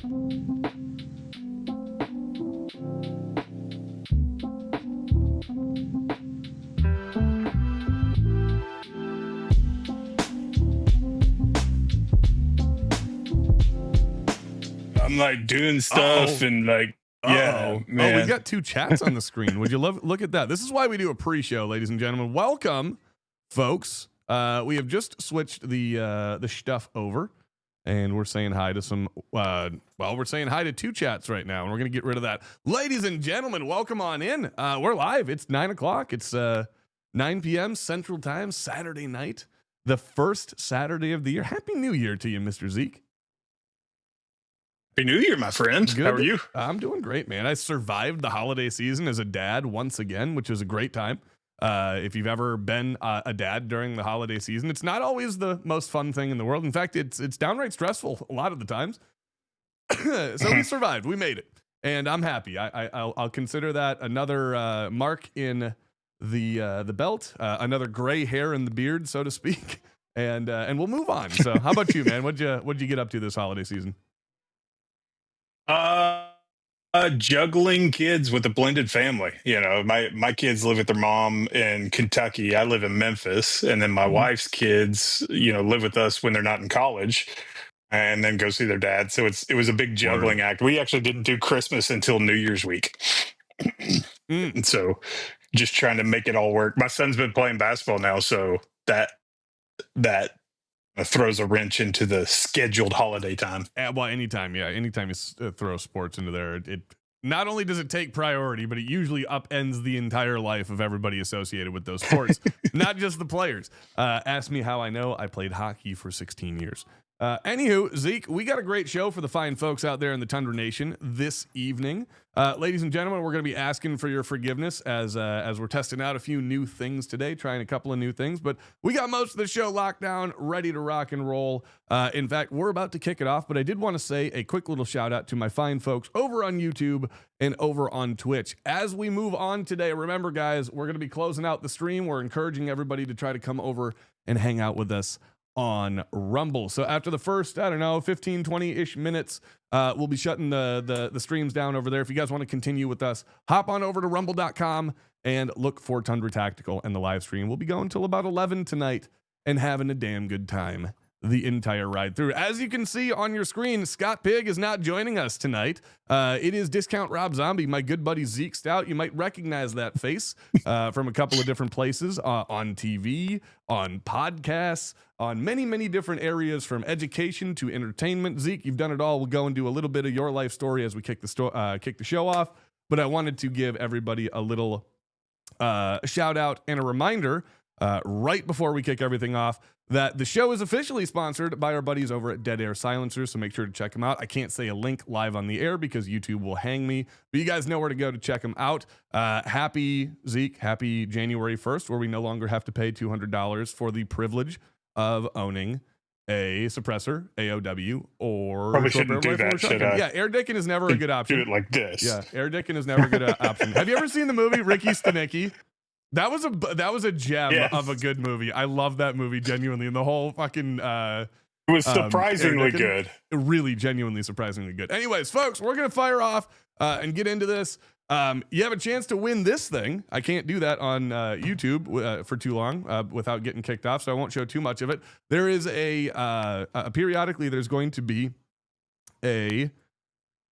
I'm like doing stuff and like, yeah, man. Oh, we got two chats on the screen. Would you look at that? This is why we do a pre-show, ladies and gentlemen. Welcome, folks. We have just switched the stuff over, and we're saying hi to some. We're saying hi to two chats right now, and we're gonna get rid of that. Ladies and gentlemen, welcome on in. We're live. It's 9 o'clock. It's 9 p.m. Central Time, Saturday night, the first Saturday of the year. Happy New Year to you, Mr. Zeke. Happy New Year, my friend. Good. How are you? I'm doing great, man. I survived the holiday season as a dad once again, which is a great time. If you've ever been a dad during the holiday season, it's not always the most fun thing in the world. In fact, it's downright stressful a lot of the times. So we survived. We made it, and I'm happy. I'll consider that another mark in the belt, another gray hair in the beard, so to speak, and we'll move on. So, how about you, man? What'd you get up to this holiday season? Juggling kids with a blended family. You know, my kids live with their mom in Kentucky. I live in Memphis, and then my wife's kids, live with us when they're not in college, and then go see their dad. So it was a big juggling act. We actually didn't do Christmas until New Year's week, and so just trying to make it all work. My son's been playing basketball now, so that throws a wrench into the scheduled holiday time. Well, anytime you throw sports into there, it not only does it take priority, but it usually upends the entire life of everybody associated with those sports, not just the players. Ask me how I know. I played hockey for 16 years. Anywho, Zeke, we got a great show for the fine folks out there in the Tundra Nation this evening. Ladies and gentlemen, we're going to be asking for your forgiveness as we're testing out a few new things today, trying a couple of new things, but we got most of the show locked down, ready to rock and roll. In fact, we're about to kick it off, but I did want to say a quick little shout out to my fine folks over on YouTube and over on Twitch. As we move on today, remember guys, we're going to be closing out the stream. We're encouraging everybody to try to come over and hang out with us on Rumble. So after the first, 15, 20-ish minutes, we'll be shutting the streams down over there. If you guys want to continue with us, hop on over to rumble.com and look for Tundra Tactical and the live stream. We'll be going till about 11 tonight and having a damn good time the entire ride through. As you can see on your screen, Scott Pig is not joining us tonight. It is Discount Rob Zombie, my good buddy Zeke Stout. You might recognize that face from a couple of different places, on TV, on podcasts, on many, many different areas, from education to entertainment. Zeke, you've done it all. We'll go and do a little bit of your life story as we kick the show off. But I wanted to give everybody a little shout out and a reminder right before we kick everything off that the show is officially sponsored by our buddies over at Dead Air Silencers, so make sure to check them out. I can't say a link live on the air because YouTube will hang me, but you guys know where to go to check them out. Happy January 1st, where we no longer have to pay $200 for the privilege of owning a suppressor, AOW, or probably shouldn't do that. Yeah, air dicking is never a good option. Do it like this. Yeah, air dicking is never a good option. Have you ever seen the movie Ricky Stenicki? That was a gem of a good movie. I love that movie genuinely, and the whole fucking it was surprisingly good. Really, genuinely surprisingly good. Anyways, folks, we're gonna fire off and get into this. You have a chance to win this thing. I can't do that on YouTube for too long without getting kicked off, so I won't show too much of it. There is periodically there's going to be a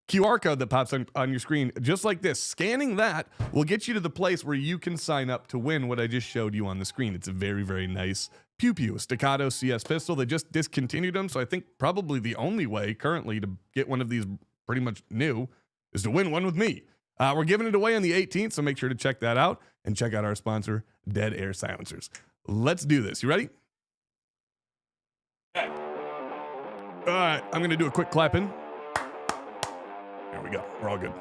QR code that pops on your screen just like this. Scanning that will get you to the place where you can sign up to win what I just showed you on the screen. It's a very, very nice pew-pew staccato CS pistol. They just discontinued them, so I think probably the only way currently to get one of these pretty much new is to win one with me. We're giving it away on the 18th, so make sure to check that out and check out our sponsor, Dead Air Silencers. Let's do this. You ready? All right, I'm going to do a quick clap in. There we go. We're all good.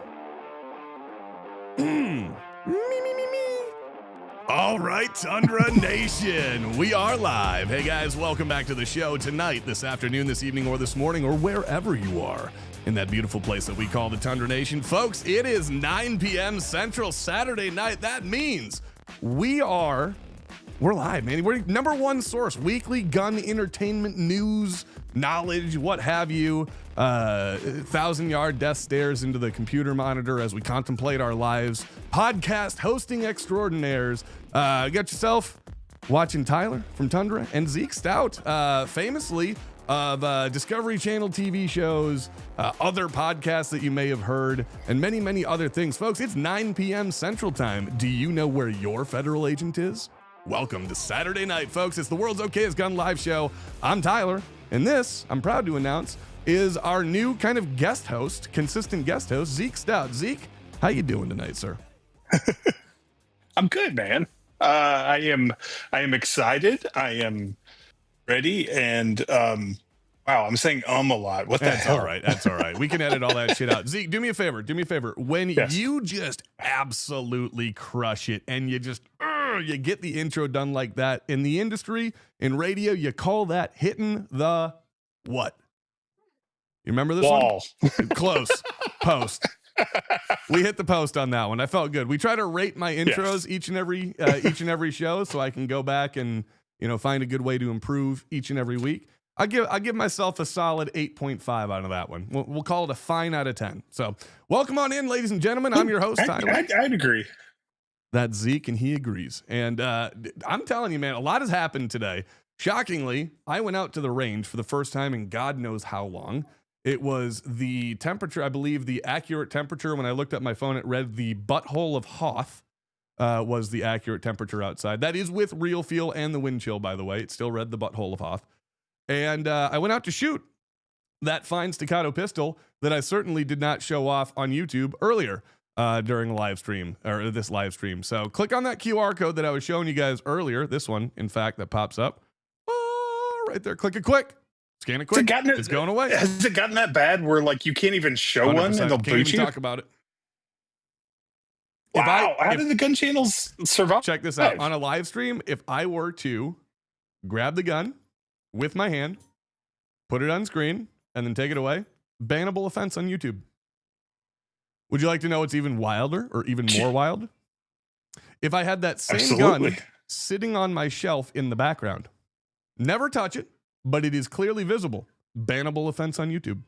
Me. All right, Tundra Nation, we are live. Hey guys, welcome back to the show tonight, this afternoon, this evening, or this morning, or wherever you are in that beautiful place that we call the Tundra Nation. Folks, it is 9 p.m. Central Saturday night. That means we're live, man. We're number one source, weekly gun entertainment news, knowledge, what have you. 1,000-yard death stares into the computer monitor as we contemplate our lives. Podcast hosting extraordinaires. Got yourself watching Tyler from Tundra and Zeke Stout, famously of Discovery Channel TV shows, other podcasts that you may have heard, and many, many other things. Folks, it's 9 p.m. Central Time. Do you know where your federal agent is? Welcome to Saturday night, folks. It's the world's okayest gun live show. I'm Tyler, and this, I'm proud to announce, is our new kind of guest host, consistent guest host, Zeke Stout. Zeke, how you doing tonight, sir? I'm good, man. I am excited. I am ready, and wow, I'm saying a lot. What the hell? All right. That's all right. We can edit all that shit out. Zeke, do me a favor. When Yes. you just absolutely crush it and you just you get the intro done like that in the industry, in radio, you call that hitting the what? You remember this Wall. one? Close. Post. We hit the post on that one. I felt good. We try to rate my intros each and every show, so I can go back and find a good way to improve each and every week. I give myself a solid 8.5 out of that one. We'll call it a fine out of 10. So welcome on in, ladies and gentlemen. I'm your host, Tyler. I'd agree. That's Zeke, and he agrees. And I'm telling you, man, a lot has happened today. Shockingly, I went out to the range for the first time in God knows how long. It was the temperature, I believe the accurate temperature. When I looked at my phone, it read the butthole of Hoth was the accurate temperature outside. That is with real feel and the wind chill, by the way. It still read the butthole of Hoth. And I went out to shoot that fine staccato pistol that I certainly did not show off on YouTube earlier during a live stream, or this live stream. So click on that QR code that I was showing you guys earlier. This one, in fact, that pops up right there. Click it quick. Scan it quick. It's going away. Has it gotten that bad where like you can't even show one and they'll boot you? Talk about it. Wow. How did the gun channels survive? Check this out. On a live stream, if I were to grab the gun with my hand, put it on screen, and then take it away, bannable offense on YouTube. Would you like to know what's even wilder or even more wild? If I had that same gun sitting on my shelf in the background, never touch it, but it is clearly visible, bannable offense on YouTube.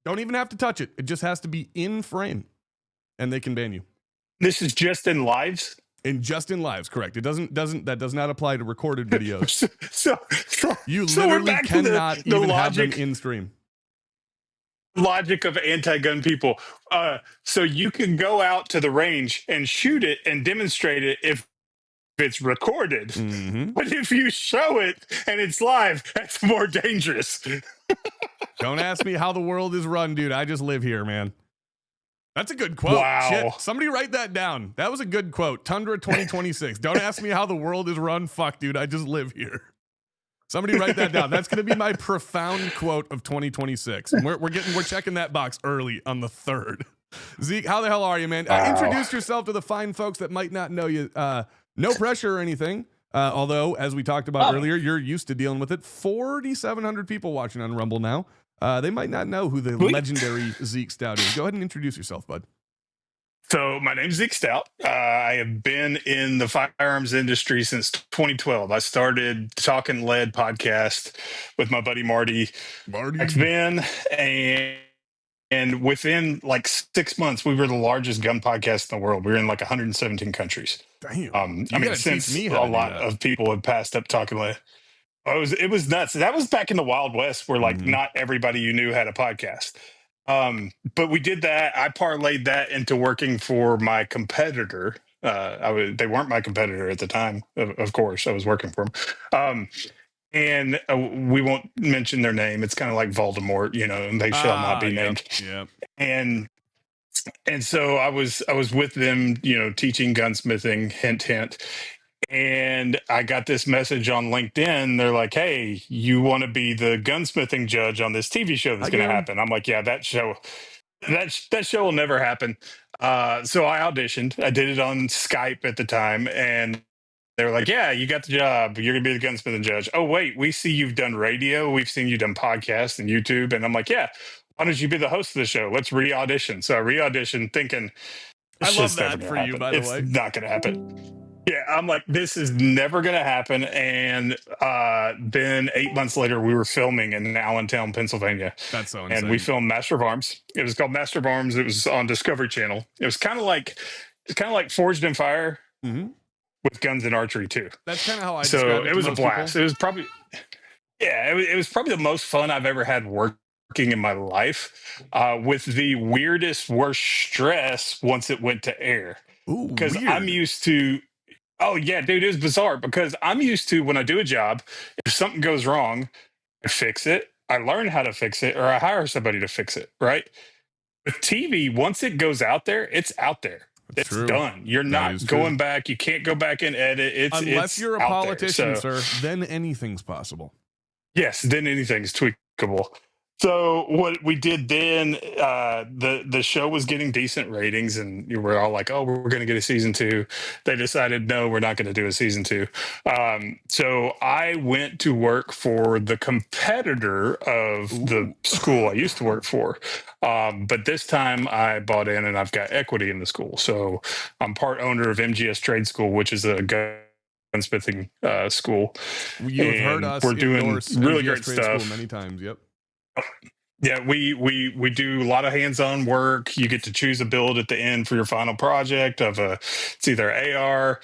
Don't even have to touch it. It just has to be in frame, and they can ban you. This is just in lives? Just in lives, correct. That does not apply to recorded videos. so you literally cannot even have them in stream. Logic of anti-gun people. So you can go out to the range and shoot it and demonstrate it if it's recorded. Mm-hmm. But if you show it and it's live, that's more dangerous. Don't ask me how the world is run, dude. I just live here, man. That's a good quote. Wow. Shit. Somebody write that down. That was a good quote. Tundra 2026. Don't ask me how the world is run. Fuck, dude. I just live here. Somebody write that down. That's going to be my profound quote of 2026. And we're checking that box early on the 3rd. Zeke, how the hell are you, man? Introduce yourself to the fine folks that might not know you. No pressure or anything. Although, as we talked about earlier, you're used to dealing with it. 4,700 people watching on Rumble now. They might not know who the legendary Zeke Stout is. Go ahead and introduce yourself, bud. So my name's Zeke Stout. I have been in the firearms industry since 2012. I started Talking Lead podcast with my buddy Marty. X-Ben, and within like 6 months, we were the largest gun podcast in the world. We were in like 117 countries. Damn. I mean, since a lot of people have passed up Talking Lead. It was nuts. That was back in the Wild West where like not everybody you knew had a podcast. But we did that. I parlayed that into working for my competitor. They weren't my competitor at the time, of course. I was working for them. And we won't mention their name. It's kind of like Voldemort, and they shall not be named. Yep. And so I was with them, teaching gunsmithing, hint, hint. And I got this message on LinkedIn. They're like, "Hey, you want to be the gunsmithing judge on this TV show that's going to happen?" I'm like, "Yeah, that show will never happen." So I auditioned. I did it on Skype at the time, and they were like, "Yeah, you got the job. You're going to be the gunsmithing judge." "Oh, wait, we see you've done radio. We've seen you done podcasts and YouTube." And I'm like, "Yeah, why don't you be the host of the show? Let's re-audition." So I re-auditioned thinking, I love that for you, by the way. It's not going to happen. Yeah, I'm like, this is never going to happen. And then 8 months later, we were filming in Allentown, Pennsylvania, That's so and we insane. filmed Master of Arms. It was called Master of Arms. It was on Discovery Channel. It was kind of like Forged in Fire Mm-hmm. with guns and archery too. That's kind of how I So describe it it to was a most people. blast. It was probably Yeah, it was probably the most fun I've ever had working in my life, with the weirdest, worst stress once it went to air. Ooh, Because I'm weird. used to, oh yeah, dude, it was bizarre. Because I'm used to when I do a job, if something goes wrong, I fix it. I learn how to fix it, or I hire somebody to fix it. Right. With TV, once it goes out there, it's out there. That's It's true. done. You're That is not true. going back. You can't go back and edit. Unless It's you're a out there. politician, So sir, then anything's possible. yes, then anything's tweakable. So what we did then, the show was getting decent ratings, and you were all like, "Oh, we're going to get a season two." They decided, "No, we're not going to do a season two." So I went to work for the competitor of the Ooh. school I used to work for, but this time I bought in, and I've got equity in the school. So I'm part owner of MGS Trade School, which is a gunsmithing school, You have heard and us we're doing endorse really MGS great Trade School stuff. many times. Yep. Yeah, we do a lot of hands-on work. You get to choose a build at the end for your final project of it's either AR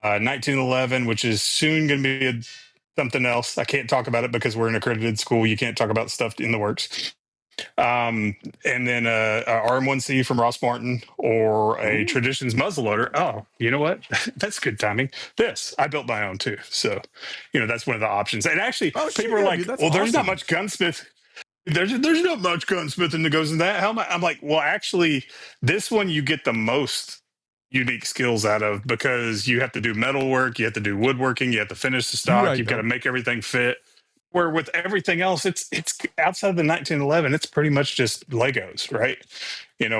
1911, which is soon going to be something else. I can't talk about it because we're an accredited school. You can't talk about stuff in the works. And then a RM1C from Ross Martin, or a Ooh. Traditions muzzleloader. Oh, you know what? That's good timing. This I built my own too, so that's one of the options. And actually, Oh shit, people are yeah, like, dude, that's "Well, there's not awesome. much gunsmith." There's not much gunsmithing that goes in that. How am I? I'm like, well, actually, this one you get the most unique skills out of, because you have to do metal work, you have to do woodworking, you have to finish the You stock, right you've got though. to make everything fit. Where with everything else, it's outside of the 1911, it's pretty much just Legos, right?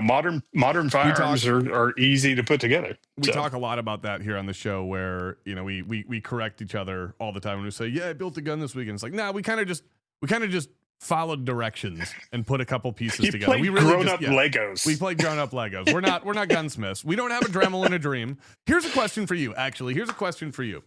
Modern We firearms talk are easy to put together. we So talk a lot about that here on the show, where we correct each other all the time when we say, yeah, I built a gun this weekend. It's like, nah, we kind of just followed directions and put a couple pieces you together. We played really grown just up Legos. we played grown up Legos. We're not gunsmiths. We don't have a Dremel and a dream. Here's a question for you, actually. Here's a question for you.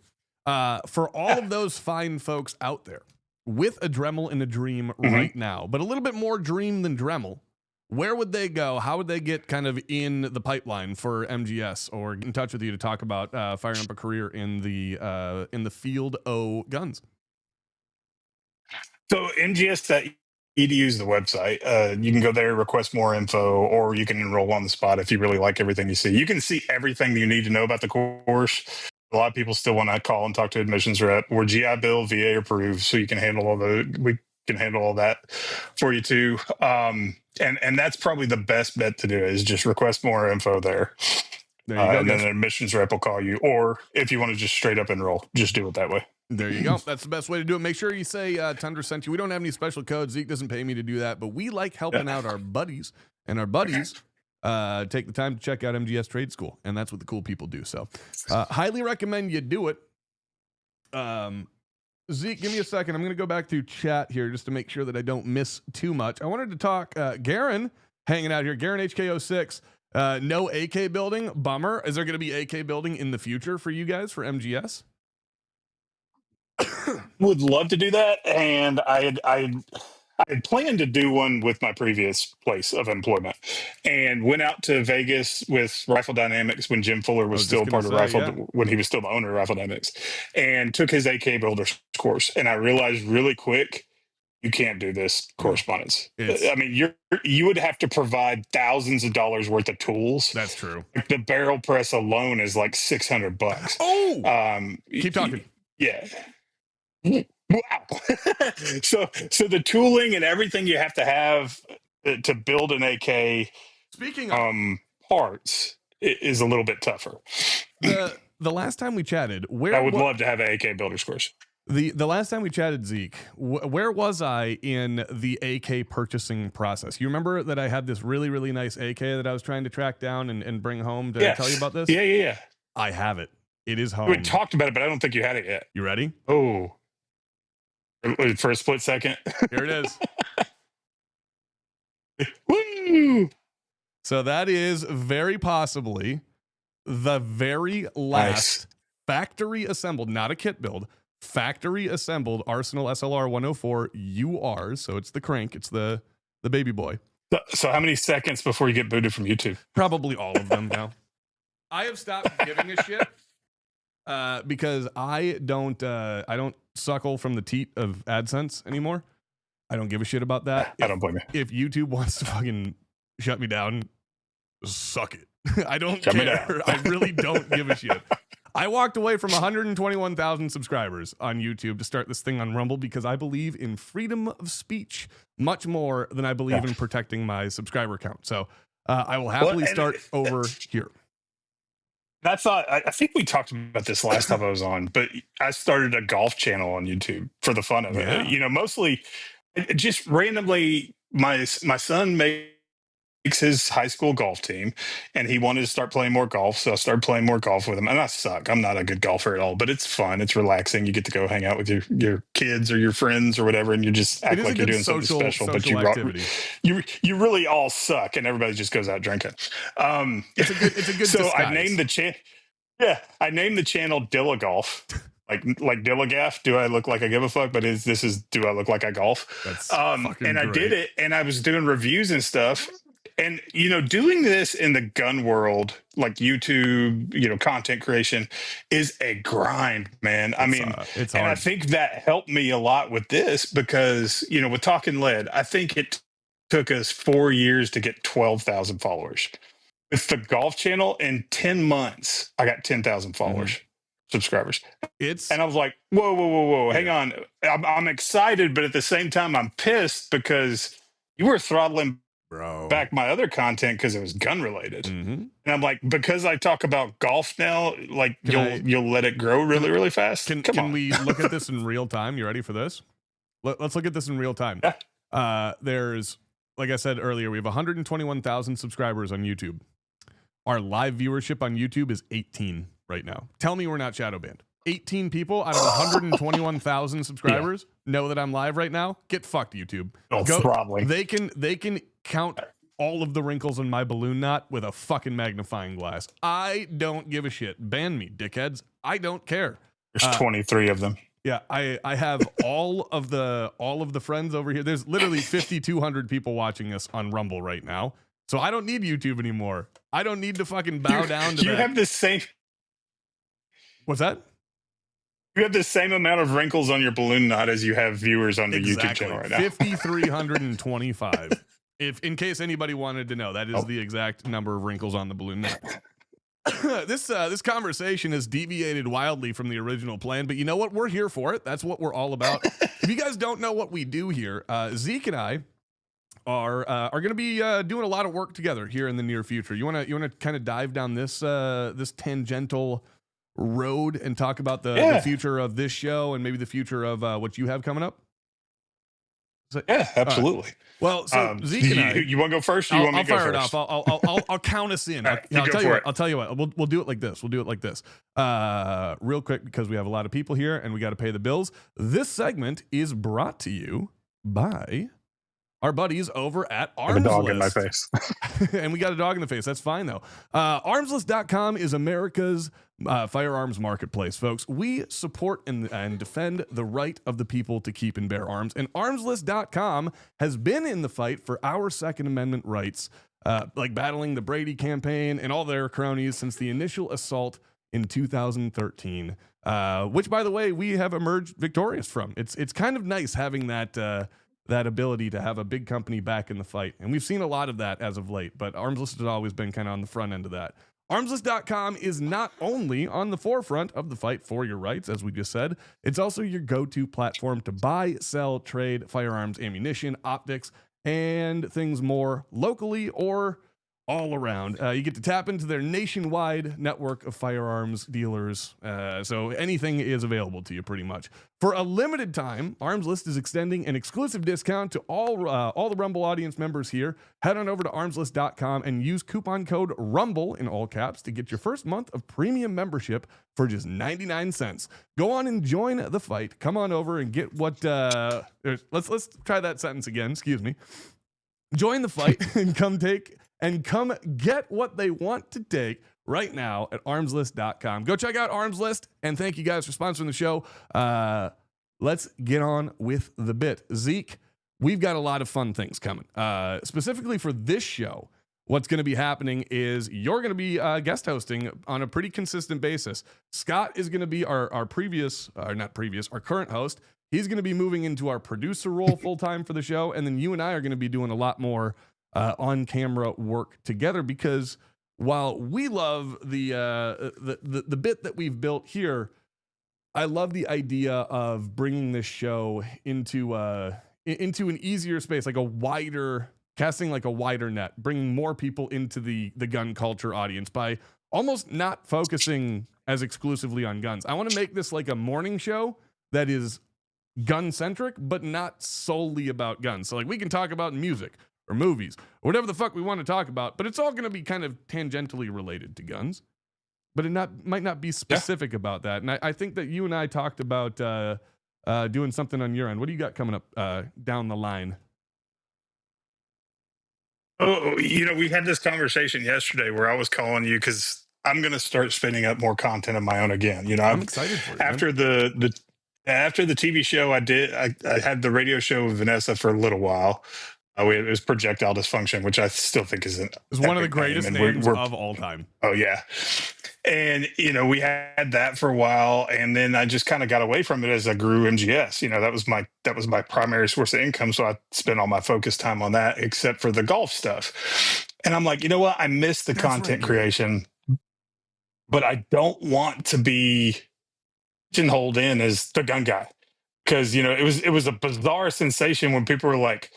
For all of those fine folks out there with a Dremel and a dream Mhm. right now, but a little bit more dream than Dremel, where would they go? How would they get kind of in the pipeline for MGS, or get in touch with you to talk about firing up a career in the field of guns? So NGS.edu is the website. You can go there, request more info, or you can enroll on the spot if you really like everything you see. You can see everything you need to know about the course. A lot of people still want to call and talk to admissions rep. We're GI Bill, VA approved, so we can handle all that for you too. And that's probably the best bet to do, is just request more info there. There you go, And then guys. an admissions rep will call you. Or if you want to just straight up enroll, just do it that way. There you go. That's the best way to do it. Make sure you say Tundra sent you. We don't have any special codes. Zeke doesn't pay me to do that, but we like helping out our buddies, and our buddies take the time to check out MGS Trade School, and that's what the cool people do. So, highly recommend you do it. Zeke, give me a second. I'm going to go back through chat here just to make sure that I don't miss too much. I wanted to talk. Garen hanging out here. Garen HK06. No AK building. Bummer. Is there going to be AK building in the future for you guys for MGS? Would love to do that, and I had planned to do one with my previous place of employment, and went out to Vegas with Rifle Dynamics when Jim Fuller I was was just still going part to of say, Rifle, yeah. when he was still the owner of Rifle Dynamics, and took his AK builders course. And I realized really quick, you can't do this correspondence. I mean, you would have to provide thousands of dollars worth of tools. That's true. Like the barrel press alone is like $600. Oh, keep talking. Yeah. Wow. So the tooling and everything you have to have to build an AK Speaking of parts is a little bit tougher. the last time we chatted, I would love to have an AK builder's course. The last time we chatted, Zeke, where was I in the AK purchasing process? You remember that I had this really, really nice AK that I was trying to track down and bring home to tell you about this? Yeah. I have it. It is home. We talked about it, but I don't think you had it yet. You ready? Oh. For a split second. Here it is. Woo! So that is very possibly the very last factory assembled, not a kit build, factory assembled Arsenal SLR 104 URs. So it's the crank, it's the baby boy. So how many seconds before you get booted from YouTube? Probably all of them now. I have stopped giving a shit because I don't suckle from the teat of AdSense anymore. I don't give a shit about that. I don't blame you. If YouTube wants to fucking shut me down, suck it. I don't Shut me care. down. I really don't give a shit. I walked away from 121,000 subscribers on YouTube to start this thing on Rumble because I believe in freedom of speech much more than I believe in protecting my subscriber count. So I will happily start over here. I think we talked about this last time I was on, but I started a golf channel on YouTube for the fun of it. You know, mostly just randomly, my son makes his high school golf team and he wanted to start playing more golf. So I started playing more golf with him. And I suck. I'm not a good golfer at all, but it's fun. It's relaxing. You get to go hang out with your kids or your friends or whatever, and you just act like you're doing something special, but you really all suck and everybody just goes out drinking. It's a good so disguise. I named the channel Dilla Golf. Like Dillagaff, do I look like I give a fuck? But this is do I look like I golf? That's and great. I did it, and I was doing reviews and stuff. And you know, doing this in the gun world, like YouTube, you know, content creation, is a grind, man. I mean, it's hard. And I think that helped me a lot with this because you know, with Talking Lead, I think it took us 4 years to get 12,000 followers. With the golf channel, in 10 months, I got 10,000 followers. Subscribers. And I was like, whoa, hang on. I'm excited, but at the same time, I'm pissed because you were throttling back my other content because it was gun related. And I'm like, because I talk about golf now, like you'll let it grow really, really fast. Can we look at this in real time? You ready for this? Let's look at this in real time. There's, like I said earlier, we have 121,000 subscribers on YouTube. Our live viewership on YouTube is 18 right now. Tell me we're not shadow banned. 18 people out of 121,000 subscribers know that I'm live right now. Get fucked, YouTube. Probably. They can count all of the wrinkles in my balloon knot with a fucking magnifying glass. I don't give a shit. Ban me, dickheads. I don't care. There's 23 of them. Yeah, I have all of the friends over here. There's literally 5,200 people watching us on Rumble right now. So I don't need YouTube anymore. I don't need to fucking bow down to that. You have the same. What's that? You have the same amount of wrinkles on your balloon knot as you have viewers on the YouTube channel right now. 5,325. If in case anybody wanted to know, that is the exact number of wrinkles on the balloon knot. This conversation has deviated wildly from the original plan, but you know what? We're here for it. That's what we're all about. If you guys don't know what we do here, Zeke and I are going to be doing a lot of work together here in the near future. You want to kind of dive down this tangential road and talk about the future of this show and maybe the future of what you have coming up? Yeah, absolutely. Well, so Zeke and I, you want to go first? Or you want me to go first? I'll count us in. Right, I'll tell you what. We'll do it like this. Real quick, because we have a lot of people here and we got to pay the bills. This segment is brought to you by our buddies over at Armslist. I have a dog in my face. And we got a dog in the face. That's fine, though. Armslist.com is America's firearms marketplace, folks. We support and defend the right of the people to keep and bear arms. And Armslist.com has been in the fight for our Second Amendment rights, like battling the Brady campaign and all their cronies since the initial assault in 2013, which, by the way, we have emerged victorious from. It's kind of nice having that ability to have a big company back in the fight. And we've seen a lot of that as of late, but Armslist has always been kind of on the front end of that. Armslist.com is not only on the forefront of the fight for your rights, as we just said, it's also your go-to platform to buy, sell, trade firearms, ammunition, optics, and things more locally or all around. You get to tap into their nationwide network of firearms dealers, so anything is available to you pretty much. For a limited time, Armslist is extending an exclusive discount to all the Rumble audience members here. Head on over to armslist.com and use coupon code RUMBLE in all caps to get your first month of premium membership for just 99 cents. Go on and join the fight. Come on over and get what... let's try that sentence again. Excuse me. Join the fight and come get what they want to take right now at armslist.com. Go check out Arms List, and thank you guys for sponsoring the show. Let's get on with the bit. Zeke, we've got a lot of fun things coming. Specifically for this show, what's going to be happening is you're going to be guest hosting on a pretty consistent basis. Scott is going to be our current host. He's going to be moving into our producer role full-time for the show, and then you and I are going to be doing a lot more on-camera work together, because while we love the bit that we've built here, I love the idea of bringing this show into an easier space, like casting like a wider net, bringing more people into the gun culture audience by almost not focusing as exclusively on guns. I want to make this like a morning show that is gun centric, but not solely about guns. So like we can talk about music or movies or whatever the fuck we want to talk about, but it's all going to be kind of tangentially related to guns, but it might not be specific about that. And I think that you and I talked about doing something on your end. What do you got coming up down the line? Oh, we had this conversation yesterday where I was calling you because I'm going to start spinning up more content of my own again. I'm excited for it. After the TV show I had the radio show with Vanessa for a little while. It was Projectile Dysfunction, which I still think is one of the greatest names of all time. Oh yeah. And, we had that for a while, and then I just kind of got away from it as I grew MGS. That was my primary source of income. So I spent all my focus time on that, except for the golf stuff. And I'm like, you know what? I miss the content creation, but I don't want to be pigeonholed in as the gun guy. Cause it was a bizarre sensation when people were like,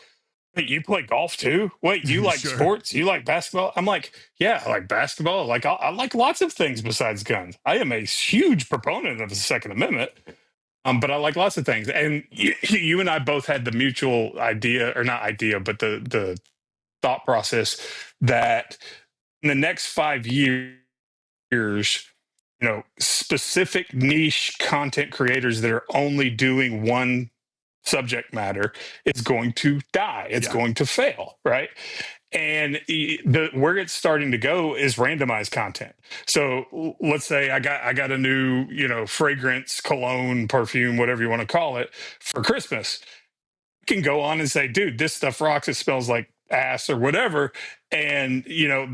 wait, you play golf too? Wait, you like Sure. sports? You like basketball? I'm like, yeah, I like basketball. Like I like lots of things besides guns. I am a huge proponent of the Second Amendment, but I like lots of things. And you and I both had the mutual idea, or not idea, but the thought process that in the next 5 years, specific niche content creators that are only doing one subject matter is going to die. It's going to fail, right? And where it's starting to go is randomized content. So let's say I got a new, fragrance, cologne, perfume, whatever you want to call it, for Christmas. You can go on and say, dude, this stuff rocks. It smells like ass or whatever. And,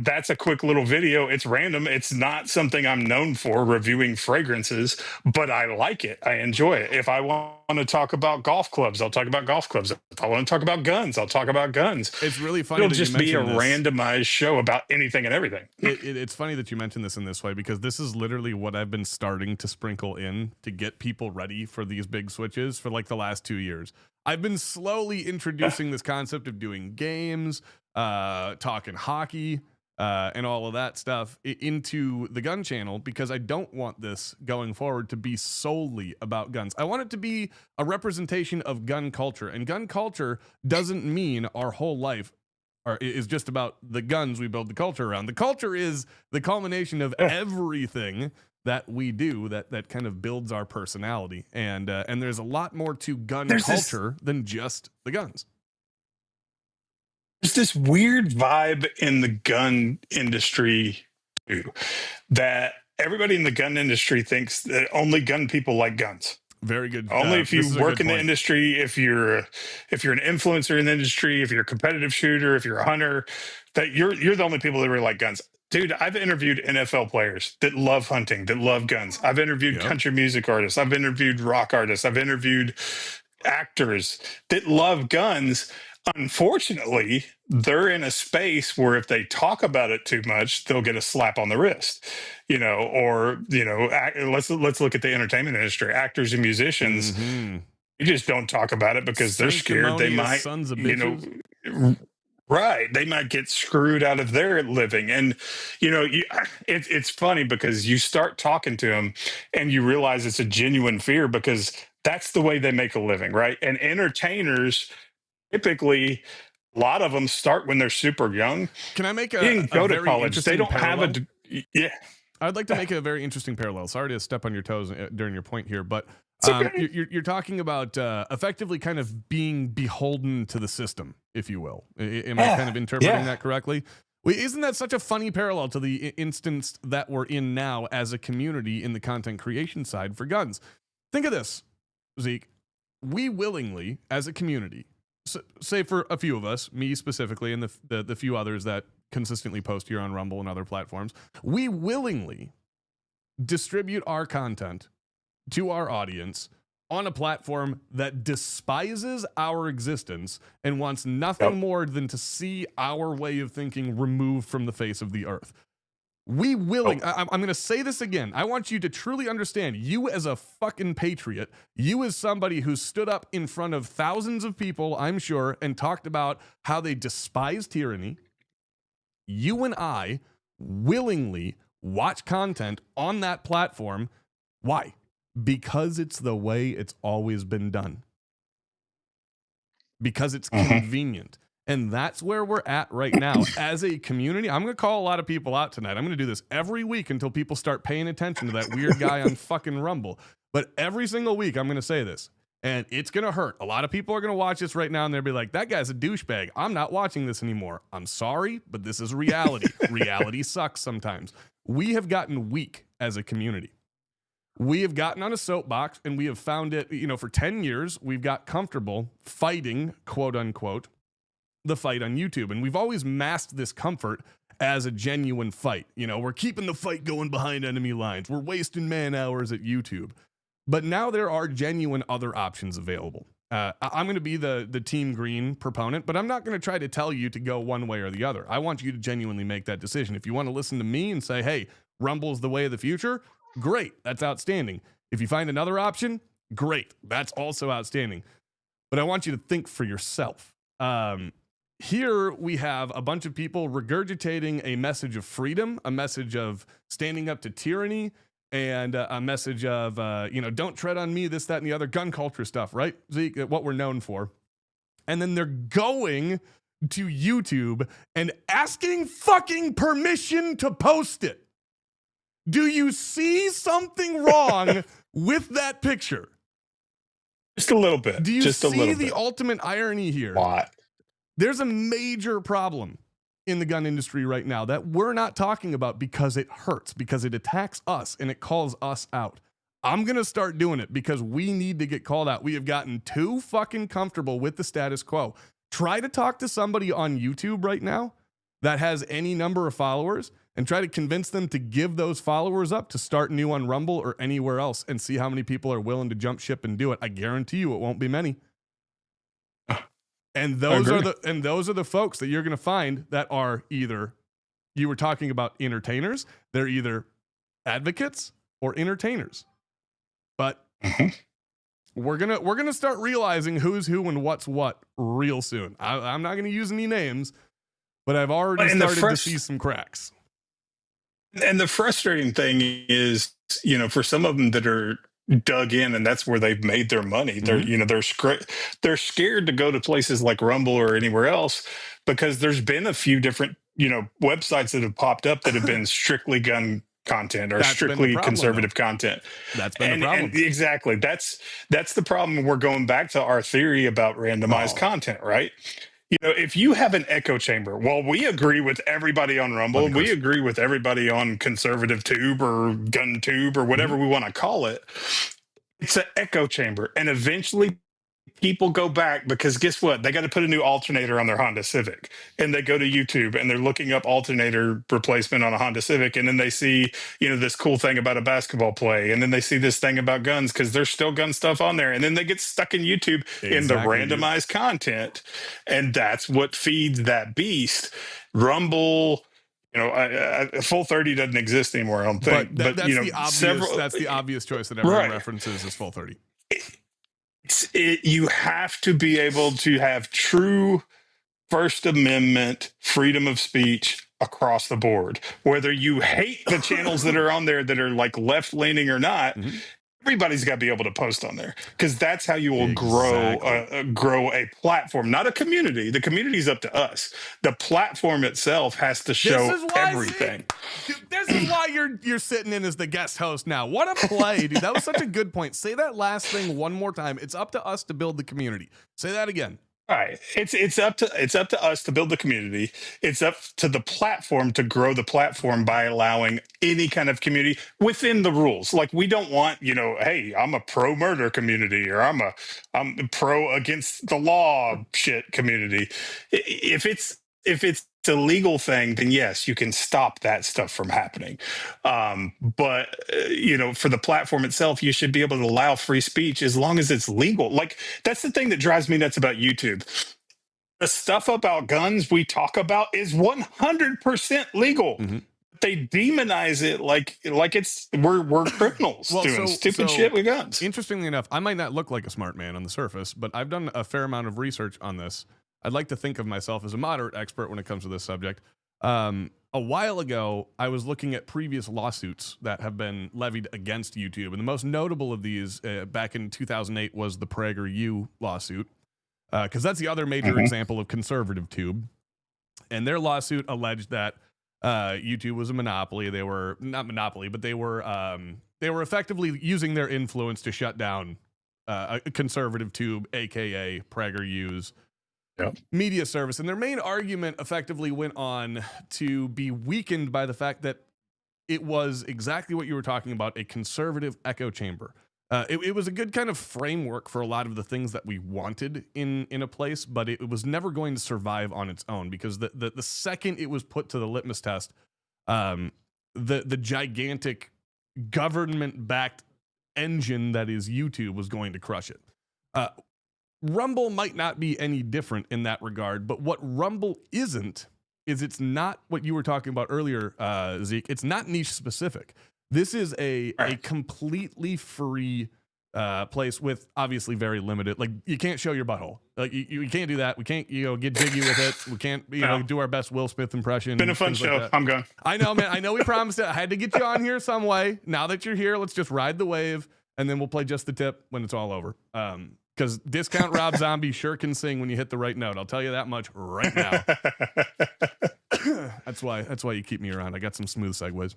that's a quick little video. It's random. It's not something I'm known for, reviewing fragrances, but I like it. I enjoy it. If I want to talk about golf clubs, I'll talk about golf clubs. If I want to talk about guns, I'll talk about guns. It's really funny. It'll just be a randomized show about anything and everything. It's funny that you mentioned this in this way, because this is literally what I've been starting to sprinkle in to get people ready for these big switches for like the last 2 years. I've been slowly introducing this concept of doing games, talking hockey, and all of that stuff into the gun channel, because I don't want this going forward to be solely about guns. I want it to be a representation of gun culture, and gun culture doesn't mean our whole life is just about the guns we build the culture around. The culture is the culmination of everything that we do that kind of builds our personality. And there's a lot more to gun culture than just the guns. There's this weird vibe in the gun industry too, that everybody in the gun industry thinks that only gun people like guns. Very good. Only if you work in the industry, if you're an influencer in the industry, if you're a competitive shooter, if you're a hunter, that you're the only people that really like guns. Dude, I've interviewed NFL players that love hunting, that love guns. I've interviewed country music artists. I've interviewed rock artists. I've interviewed actors that love guns. Unfortunately, they're in a space where if they talk about it too much, they'll get a slap on the wrist, let's look at the entertainment industry. Actors and musicians, you just don't talk about it because they're scared they might, sons of bitches. Right. They might get screwed out of their living. And, it's funny because you start talking to them and you realize it's a genuine fear, because that's the way they make a living. Right. And entertainers, typically, a lot of them start when they're super young. Can I make they didn't go to college. They don't have I'd like to make a very interesting parallel. Sorry to step on your toes during your point here, but you're talking about effectively kind of being beholden to the system, if you will. Am I kind of interpreting that correctly? Isn't that such a funny parallel to the instance that we're in now as a community in the content creation side for guns? Think of this, Zeke. We willingly, as a community, say for a few of us, me specifically, and the few others that consistently post here on Rumble and other platforms, we willingly distribute our content to our audience on a platform that despises our existence and wants nothing more than to see our way of thinking removed from the face of the earth. We willing, I'm going to say this again. I want you to truly understand, you as a fucking patriot, you as somebody who stood up in front of thousands of people, I'm sure, and talked about how they despise tyranny. You and I willingly watch content on that platform. Why? Because it's the way it's always been done. Because it's convenient. And that's where we're at right now. As a community, I'm going to call a lot of people out tonight. I'm going to do this every week until people start paying attention to that weird guy on fucking Rumble. But every single week, I'm going to say this. And it's going to hurt. A lot of people are going to watch this right now and they'll be like, that guy's a douchebag. I'm not watching this anymore. I'm sorry, but this is reality. Reality sucks sometimes. We have gotten weak as a community. We have gotten on a soapbox and we have found it, for 10 years, we've got comfortable fighting, quote unquote, the fight on YouTube. And we've always masked this comfort as a genuine fight. We're keeping the fight going behind enemy lines. We're wasting man hours at YouTube. But now there are genuine other options available. I'm going to be the Team Green proponent, but I'm not going to try to tell you to go one way or the other. I want you to genuinely make that decision. If you want to listen to me and say, hey, Rumble's the way of the future, great, that's outstanding. If you find another option, great, that's also outstanding. But I want you to think for yourself. Here we have a bunch of people regurgitating a message of freedom, a message of standing up to tyranny, and a message of, don't tread on me, this, that, and the other, gun culture stuff, right, Zeke, what we're known for. And then they're going to YouTube and asking fucking permission to post it. Do you see something wrong with that picture? Just a little bit. Do you just see the ultimate irony here? What? There's a major problem in the gun industry right now that we're not talking about because it hurts, because it attacks us and it calls us out. I'm going to start doing it because we need to get called out. We have gotten too fucking comfortable with the status quo. Try to talk to somebody on YouTube right now that has any number of followers and try to convince them to give those followers up to start new on Rumble or anywhere else and see how many people are willing to jump ship and do it. I guarantee you it won't be many. And those are the folks that you're going to find that are either, you were talking about entertainers, they're either advocates or entertainers. But we're gonna start realizing who's who and what's what real soon. I'm not going to use any names, but I've already started to see some cracks. And the frustrating thing is, for some of them that are dug in and that's where they've made their money, they're scared to go to places like Rumble or anywhere else because there's been a few different websites that have popped up that have been strictly gun content or strictly conservative content. That's been the problem. And exactly, that's the problem. We're going back to our theory about randomized content, right? If you have an echo chamber, well, we agree with everybody on Rumble, we agree with everybody on conservative tube or gun tube or whatever we want to call it. It's an echo chamber. And eventually people go back because guess what? They got to put a new alternator on their Honda Civic. And they go to YouTube and they're looking up alternator replacement on a Honda Civic. And then they see, this cool thing about a basketball play. And then they see this thing about guns because there's still gun stuff on there. And then they get stuck in YouTube in the randomized content. And that's what feeds that beast. Rumble, full 30 doesn't exist anymore, I don't think. But that's the obvious choice that everyone references is full 30. You have to be able to have true First Amendment freedom of speech across the board. Whether you hate the channels that are on there that are like left leaning or not, everybody's got to be able to post on there because that's how you will grow a platform, not a community. The community is up to us. The platform itself has to show everything. This is why you're sitting in as the guest host now. What a play, dude. That was such a good point. Say that last thing one more time. It's up to us to build the community. Say that again. All right. It's up to us to build the community. It's up to the platform to grow the platform by allowing any kind of community within the rules. Like we don't want, hey, I'm a pro murder community or I'm pro against the law shit community. If it's a legal thing, then yes, you can stop that stuff from happening. But for the platform itself, you should be able to allow free speech as long as it's legal. Like that's the thing that drives me nuts about YouTube. The stuff about guns we talk about is 100% legal. Mm-hmm. They demonize it like it's we're criminals Well, doing stupid shit with guns. Interestingly enough, I might not look like a smart man on the surface, but I've done a fair amount of research on this. I'd like to think of myself as a moderate expert when it comes to this subject. A while ago, I was looking at previous lawsuits that have been levied against YouTube, and the most notable of these back in 2008 was the PragerU lawsuit, because that's the other major example of conservative tube. And their lawsuit alleged that YouTube was a monopoly. They were not monopoly, but they were effectively using their influence to shut down a conservative tube, aka PragerU's media service. And their main argument effectively went on to be weakened by the fact that it was exactly what you were talking about, a conservative echo chamber. It was a good kind of framework for a lot of the things that we wanted in a place, but it was never going to survive on its own, because the second it was put to the litmus test, the gigantic government-backed engine that is YouTube was going to crush it. Rumble might not be any different in that regard, but what Rumble isn't is it's not what you were talking about earlier, Zeke. It's not niche specific. This is a completely free place with obviously very limited, like you can't show your butthole. Like you can't do that. We can't, get jiggy with it. We can't, do our best Will Smith impression. Been a fun show. Like I'm going. I know, man. I know we promised it. I had to get you on here some way. Now that you're here, let's just ride the wave, and then we'll play just the tip when it's all over. Because discount Rob Zombie sure can sing when you hit the right note. I'll tell you that much right now. That's why you keep me around. I got some smooth segues.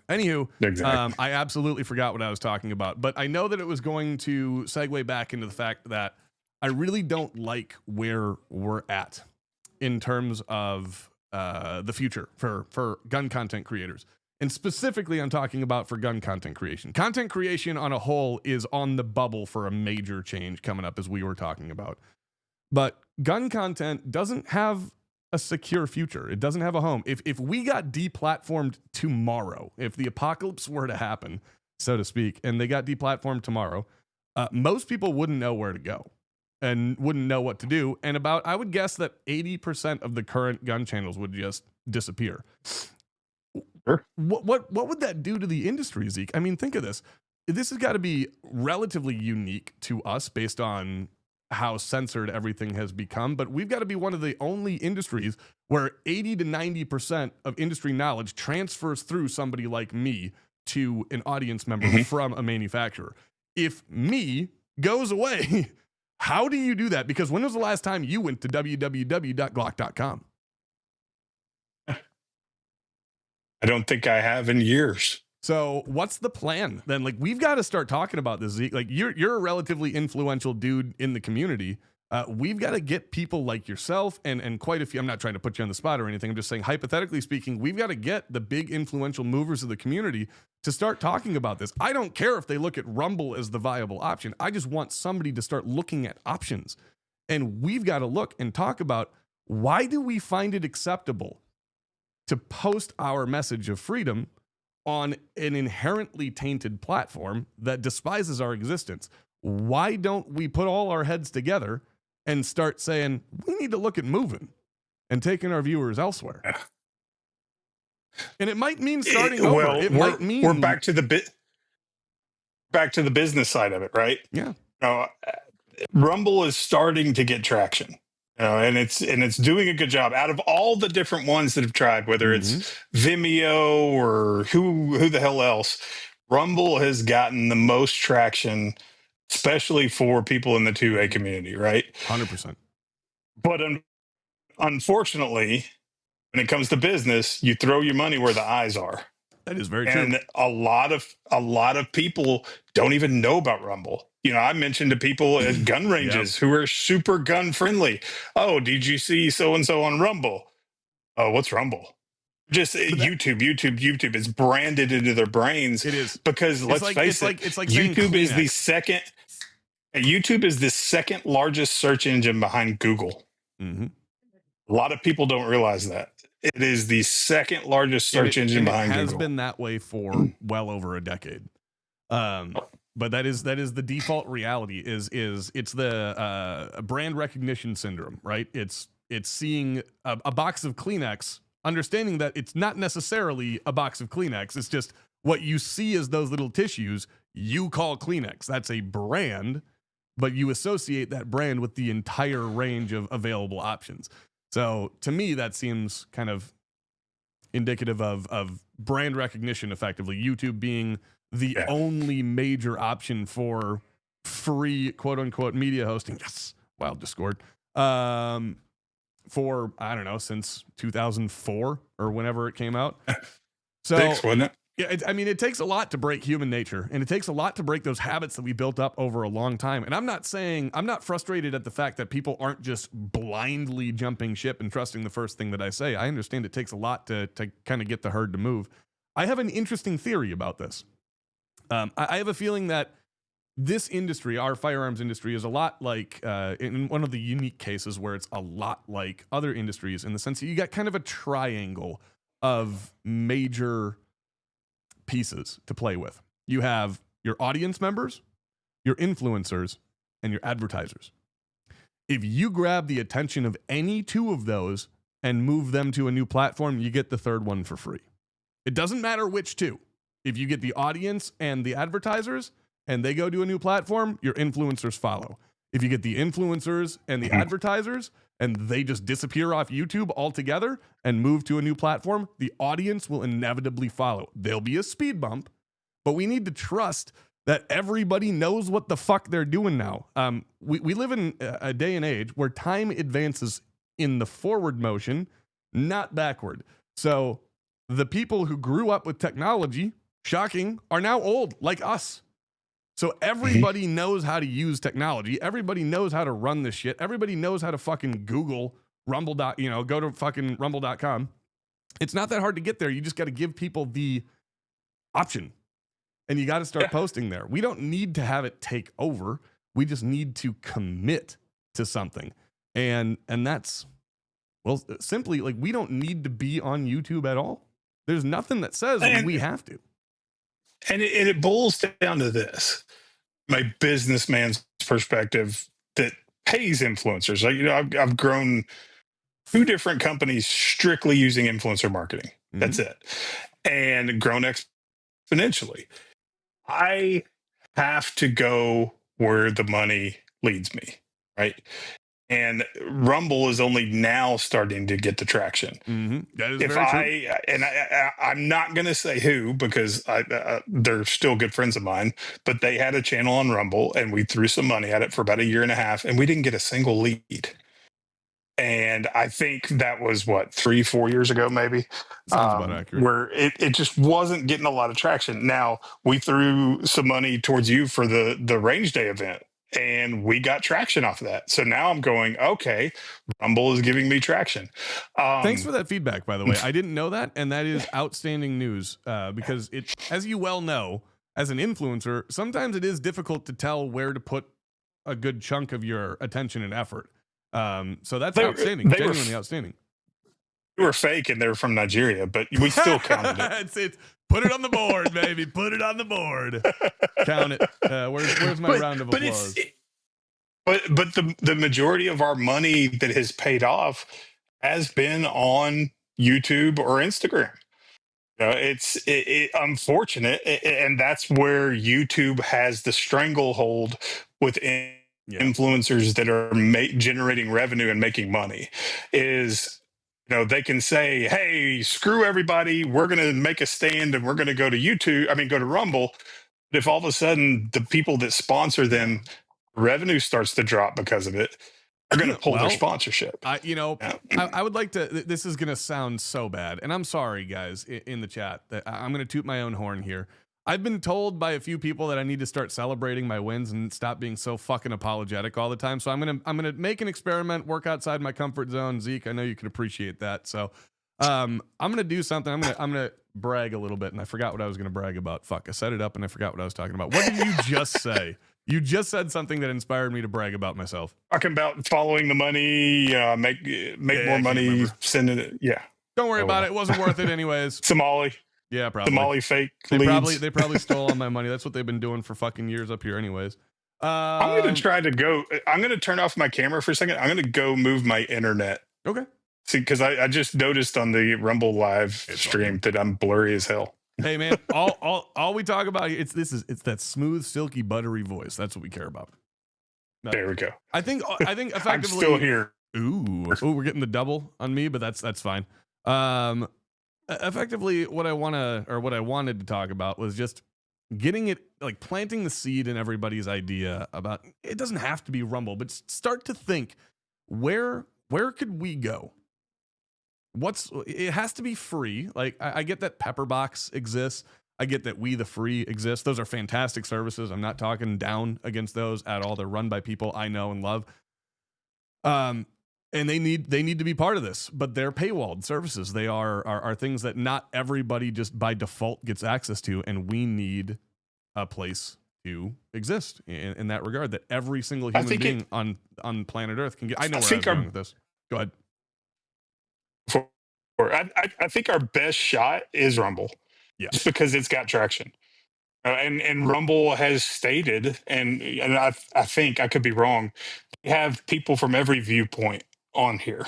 Anywho, exactly. I absolutely forgot what I was talking about, but I know that it was going to segue back into the fact that I really don't like where we're at in terms of the future for gun content creators. And specifically, I'm talking about for gun content creation. Content creation on a whole is on the bubble for a major change coming up, as we were talking about. But gun content doesn't have a secure future. It doesn't have a home. If we got deplatformed tomorrow, if the apocalypse were to happen, so to speak, and they got deplatformed tomorrow, most people wouldn't know where to go and wouldn't know what to do. And I would guess that 80% of the current gun channels would just disappear. Sure. What would that do to the industry, Zeke? I mean, think of this. This has got to be relatively unique to us based on how censored everything has become, but we've got to be one of the only industries where 80 to 90% of industry knowledge transfers through somebody like me to an audience member from a manufacturer. If me goes away, how do you do that? Because when was the last time you went to www.glock.com? I don't think I have in years. So what's the plan then? Like, we've got to start talking about this, Zeke. Like, you're a relatively influential dude in the community. We've got to get people like yourself and quite a few. I'm not trying to put you on the spot or anything. I'm just saying, hypothetically speaking, we've got to get the big influential movers of the community to start talking about this. I don't care if they look at Rumble as the viable option. I just want somebody to start looking at options. And we've got to look and talk about, why do we find it acceptable to post our message of freedom on an inherently tainted platform that despises our existence? Why don't we put all our heads together and start saying, we need to look at moving and taking our viewers elsewhere? And it might mean starting over. Well, It might mean we're back to the business side of it, right? Yeah. Rumble is starting to get traction. And it's doing a good job. Out of all the different ones that have tried, whether it's Vimeo or who the hell else, Rumble has gotten the most traction, especially for people in the 2A community, right? 100%. But unfortunately, when it comes to business, you throw your money where the eyes are. That is very true. And a lot of people don't even know about Rumble. I mentioned to people at gun ranges who are super gun friendly. Oh, did you see so and so on Rumble? Oh, what's Rumble? Just YouTube. It's branded into their brains. It is, because let's face it, it's like YouTube is the second. YouTube is the second largest search engine behind Google. Mm-hmm. A lot of people don't realize that. It is the second largest search engine behind Google. It has been that way for well over a decade. But that is the default reality. Is it's the brand recognition syndrome, right? It's seeing a box of Kleenex, understanding that it's not necessarily a box of Kleenex. It's just what you see as those little tissues you call Kleenex. That's a brand, but you associate that brand with the entire range of available options. So to me, that seems kind of indicative of brand recognition, effectively. YouTube being the only major option for free, quote unquote, media hosting. Yes, wild Discord. For, I don't know, since 2004 or whenever it came out. So, wasn't it? Yeah, it takes a lot to break human nature, and it takes a lot to break those habits that we built up over a long time. And I'm not frustrated at the fact that people aren't just blindly jumping ship and trusting the first thing that I say. I understand it takes a lot to kind of get the herd to move. I have an interesting theory about this. I have a feeling that this industry, our firearms industry, is a lot like, in one of the unique cases where it's a lot like other industries, in the sense that you got kind of a triangle of major pieces to play with. You have your audience members, your influencers, and your advertisers. If you grab the attention of any two of those and move them to a new platform, you get the third one for free. It doesn't matter which two. If you get the audience and the advertisers and they go to a new platform, your influencers follow. If you get the influencers and the advertisers and they just disappear off YouTube altogether and move to a new platform, the audience will inevitably follow. There'll be a speed bump, but we need to trust that everybody knows what the fuck they're doing now. We live in a day and age where time advances in the forward motion, not backward. So the people who grew up with technology, shocking, are now old, like us. So everybody knows how to use technology. Everybody knows how to run this shit. Everybody knows how to fucking Google Rumble. Go to fucking rumble.com. It's not that hard to get there. You just got to give people the option, and you got to start posting there. We don't need to have it take over. We just need to commit to something. And that's, well, simply, like, we don't need to be on YouTube at all. There's nothing that says we have to. And it boils down to this, my businessman's perspective that pays influencers. Like, I've grown 2 different companies strictly using influencer marketing. That's it. And grown exponentially. I have to go where the money leads me, right? And Rumble is only now starting to get the traction. That is very true. And I'm not going to say who, because they're still good friends of mine, but they had a channel on Rumble and we threw some money at it for about 1.5 years and we didn't get a single lead. And I think that was 3-4 years ago, maybe. Sounds about accurate. Where it just wasn't getting a lot of traction. Now we threw some money towards you for the range day event, and we got traction off of that. So now I'm going, okay, Rumble is giving me traction. Thanks for that feedback, by the way. I didn't know that, and that is outstanding news, because it, as you well know, as an influencer, sometimes it is difficult to tell where to put a a good chunk of your attention and effort. So that's outstanding, genuinely outstanding. They were fake and they were from Nigeria, but we still counted it. It's put it on the board, baby. Put it on the board. Count it. Where's my round of applause? But the majority of our money that has paid off has been on YouTube or Instagram. You know, it's unfortunate, and that's where YouTube has the stranglehold with influencers that are generating revenue and making money. Is, you know, they can say, "Hey, screw everybody. We're going to make a stand, and we're going to go to YouTube. I mean, go to Rumble." But if all of a sudden the people that sponsor them, revenue starts to drop because of it, They're going to pull their Well, sponsorship. I would like to. This is going to sound so bad, and I'm sorry, guys, in the chat. That I'm going to toot my own horn here. I've been told by a few people that I need to start celebrating my wins and stop being so fucking apologetic all the time. So I'm gonna make an experiment, work outside my comfort zone. Zeke, I know you can appreciate that. So I'm gonna do something. I'm gonna brag a little bit, and I forgot what I was gonna brag about. Fuck, I set it up and I forgot what I was talking about. What did you just say? You just said something that inspired me to brag about myself. Talking about following the money, make more money, sending it. Yeah. Don't worry about it. It wasn't worth it anyways. Somali. Yeah, probably. Somali fake leads. They probably stole all my money. That's what they've been doing for fucking years up here anyways. I'm going to turn off my camera for a second. I'm going to go move my internet. Okay. See, because I just noticed on the Rumble live stream that I'm blurry as hell. Hey man, all we talk about it's that smooth, silky, buttery voice. That's what we care about. No. There we go. I think effectively I'm still here. Ooh, we're getting the double on me, but that's fine. Effectively, what I wanted to talk about was just getting it, like planting the seed in everybody's idea about it doesn't have to be Rumble, but start to think where could we go? It has to be free. Like I get that Pepperbox exists. I get that We the Free exists. Those are fantastic services. I'm not talking down against those at all. They're run by people I know and love. And they need to be part of this, but they're paywalled services. They are things that not everybody just by default gets access to, and we need a place to exist in that regard. That every single human being on planet Earth can get. I know where I'm going with this. Go ahead. I think our best shot is Rumble, just because it's got traction, and Rumble has stated, and I think I could be wrong. They have people from every viewpoint on here.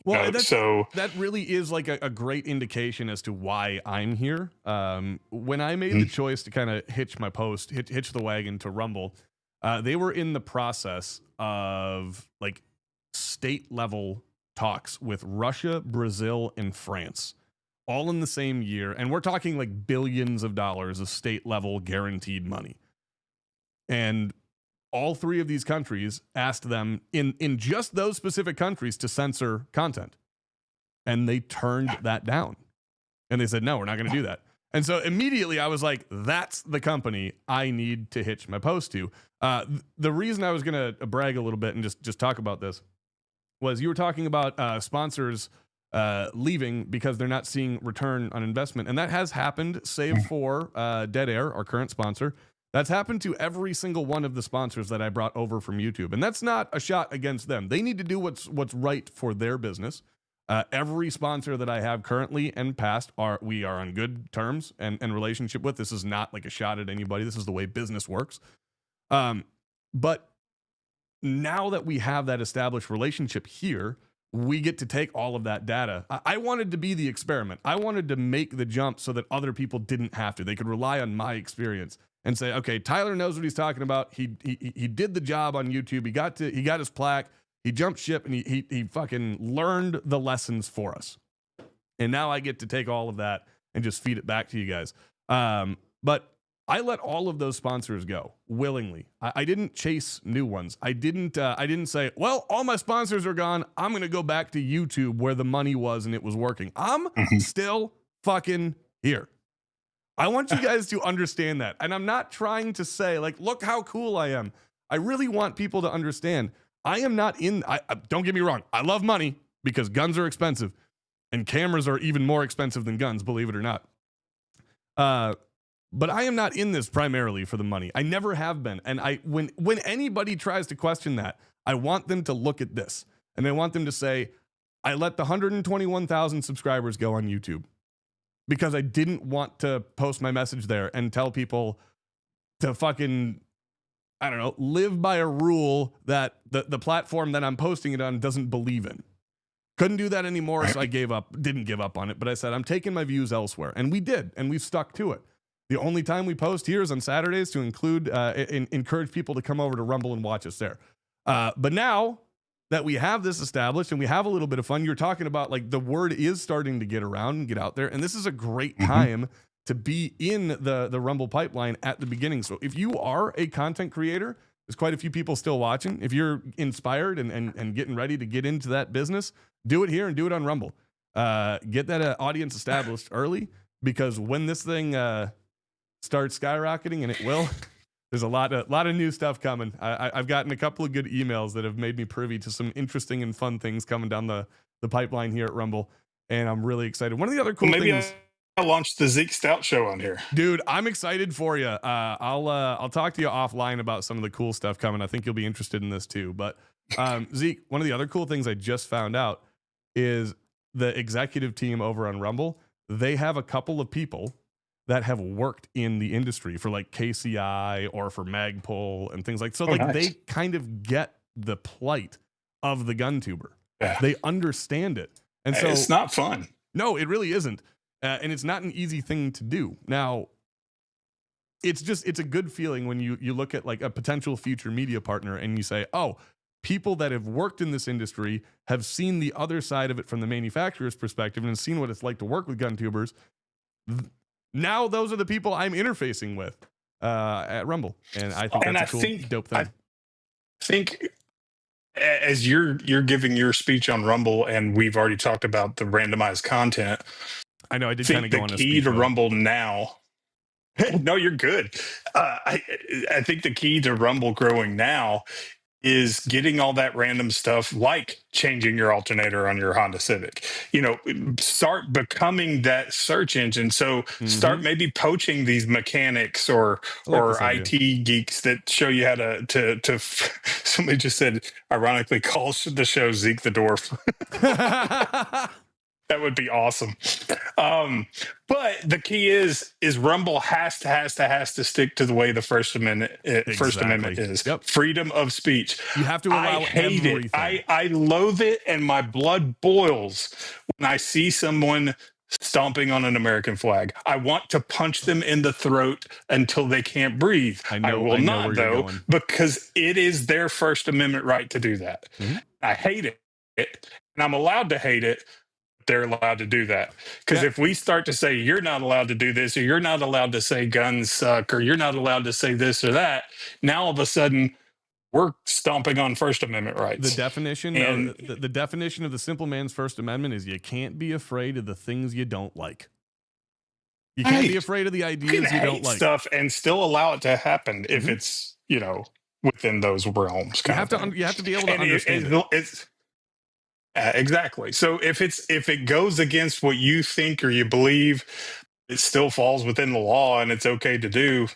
Well, that really is like a great indication as to why I'm here. When I made the choice to kind of hitch the wagon to Rumble, they were in the process of like state level talks with Russia, Brazil, and France, all in the same year. And we're talking like billions of dollars of state level guaranteed money. And all three of these countries asked them in just those specific countries to censor content. And they turned that down. And they said, no, we're not going to do that. And so immediately I was like, that's the company I need to hitch my post to. The reason I was going to brag a little bit and just talk about this was you were talking about sponsors leaving because they're not seeing return on investment. And that has happened, save for Dead Air, our current sponsor. That's happened to every single one of the sponsors that I brought over from YouTube. And that's not a shot against them. They need to do what's right for their business. Every sponsor that I have currently and past we are on good terms and relationship with. This is not like a shot at anybody. This is the way business works. But now that we have that established relationship here, we get to take all of that data. I wanted to be the experiment. I wanted to make the jump so that other people didn't have to. They could rely on my experience and say, okay, Tyler knows what he's talking about. He did the job on YouTube. He got his plaque. He jumped ship and he fucking learned the lessons for us. And now I get to take all of that and just feed it back to you guys. But I let all of those sponsors go willingly. I didn't chase new ones. I didn't say, well, all my sponsors are gone. I'm going to go back to YouTube where the money was and it was working. I'm still fucking here. I want you guys to understand that. And I'm not trying to say like, look how cool I am. I really want people to understand I am not don't get me wrong. I love money because guns are expensive and cameras are even more expensive than guns, believe it or not. But I am not in this primarily for the money. I never have been. And when anybody tries to question that, I want them to look at this and I want them to say, I let the 121,000 subscribers go on YouTube because I didn't want to post my message there and tell people to fucking, I don't know, live by a rule that the platform that I'm posting it on doesn't believe in. Couldn't do that anymore, so I didn't give up on it, but I said, I'm taking my views elsewhere. And we did, and we've stuck to it. The only time we post here is on Saturdays to encourage people to come over to Rumble and watch us there. But now that we have this established and we have a little bit of fun, you're talking about like the word is starting to get around and get out there. And this is a great time to be in the Rumble pipeline at the beginning. So if you are a content creator, There's quite a few people still watching. If you're inspired and getting ready to get into that business, do it here and do it on Rumble. Get that audience established early, because when this thing starts skyrocketing, and it will, there's a lot of new stuff coming. I've gotten a couple of good emails that have made me privy to some interesting and fun things coming down the pipeline here at Rumble, and I'm really excited. One of the other cool things. I'll launch the Zeke Stout show on here, dude. I'm excited for you. I'll talk to you offline about some of the cool stuff coming. I think you'll be interested in this too. But Zeke, one of the other cool things I just found out is the executive team over on Rumble. They have a couple of people that have worked in the industry for like KCI or for Magpul and things like so. Nice. They kind of get the plight of the gun tuber. Yeah. They understand it, and so it's not fun. No, it really isn't. And it's not an easy thing to do. Now, it's a good feeling when you look at like a potential future media partner and you say, oh, people that have worked in this industry have seen the other side of it from the manufacturer's perspective and seen what it's like to work with gun tubers. Now those are the people I'm interfacing with at Rumble. And I think that's a cool, dope thing. I think as you're giving your speech on Rumble, and we've already talked about the randomized content, I know I did kind of go on a speech. The key to Rumble now. No, you're good. I think the key to Rumble growing now is getting all that random stuff, like changing your alternator on your Honda Civic. Start becoming that search engine. So start maybe poaching these mechanics or IT geeks that show you how to. Somebody just said, ironically, calls the show Zeke the Dwarf. That would be awesome. But the key is Rumble has to stick to the way the First Amendment is. Yep. Freedom of speech. You have to allow I hate everything. It. I loathe it, and my blood boils when I see someone stomping on an American flag. I want to punch them in the throat until they can't breathe. I will not, though, because it is their First Amendment right to do that. Mm-hmm. I hate it, and I'm allowed to hate it. They're allowed to do that, because if we start to say you're not allowed to do this, or you're not allowed to say guns suck, or you're not allowed to say this or that, now all of a sudden we're stomping on First Amendment rights. The definition the definition of the simple man's First Amendment is you can't be afraid of the things you don't like. You can't be afraid of the ideas you don't like. Stuff and still allow it to happen if it's within those realms. You have to be able to understand it. Exactly. So if it goes against what you think or you believe, it still falls within the law and it's okay to do.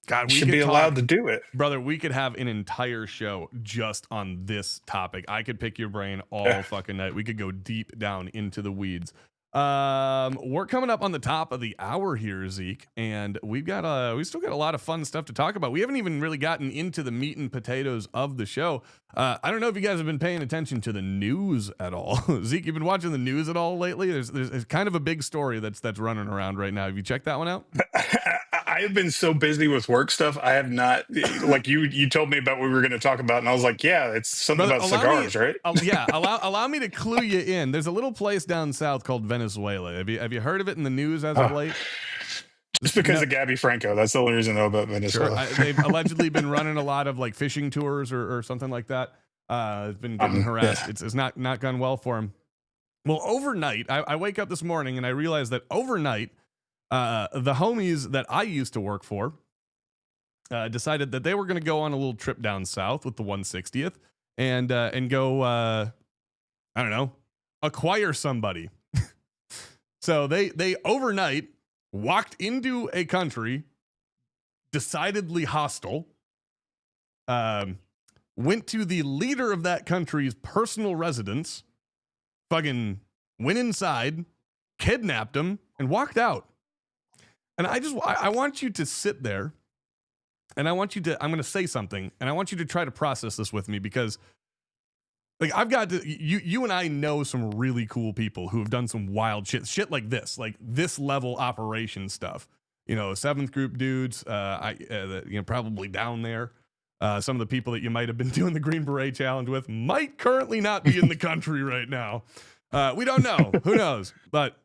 God, we should be allowed to do it. Brother, we could have an entire show just on this topic. I could pick your brain all fucking night. We could go deep down into the weeds. We're coming up on the top of the hour here, Zeke, and we still got a lot of fun stuff to talk about. We haven't even really gotten into the meat and potatoes of the show. I don't know if you guys have been paying attention to the news at all. Zeke, you've been watching the news at all lately? There's kind of a big story that's running around right now. Have you checked that one out? I have been so busy with work stuff. I have not, like you told me about what we were going to talk about, and I was like, yeah, it's something about cigars, right? Allow me to clue you in. There's a little place down south called Venezuela. Have you heard of it in the news as of late? Just because of Gabby Franco. That's the only reason I know about Venezuela. Sure. They've allegedly been running a lot of like fishing tours or something like that. It's been getting harassed. Yeah. It's not gone well for him. Well, overnight, I wake up this morning and I realize that overnight, the homies that I used to work for decided that they were going to go on a little trip down south with the 160th and go, I don't know, acquire somebody. So they overnight walked into a country decidedly hostile, went to the leader of that country's personal residence, fucking went inside, kidnapped him, and walked out. And I want you to sit there, and I'm going to say something, and I want you to try to process this with me, because like I've got to, you and I know some really cool people who have done some wild shit like this level operation stuff. 7th group dudes, probably down there. Some of the people that you might have been doing the Green Beret Challenge with might currently not be in the country right now. We don't know. Who knows? But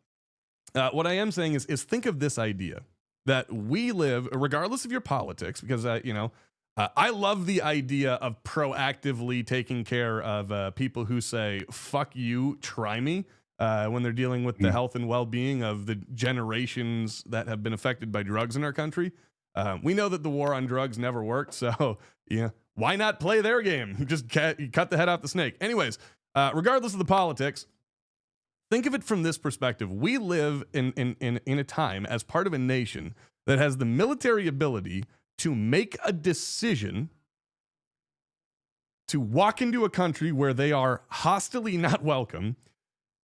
what I am saying is think of this idea that we live, regardless of your politics, because I love the idea of proactively taking care of people who say, fuck you, try me, when they're dealing with the health and well-being of the generations that have been affected by drugs in our country. We know that the war on drugs never worked, so yeah, why not play their game? Just cut the head off the snake. Anyways, regardless of the politics, think of it from this perspective. We live in a time as part of a nation that has the military ability to make a decision to walk into a country where they are hostilely not welcome,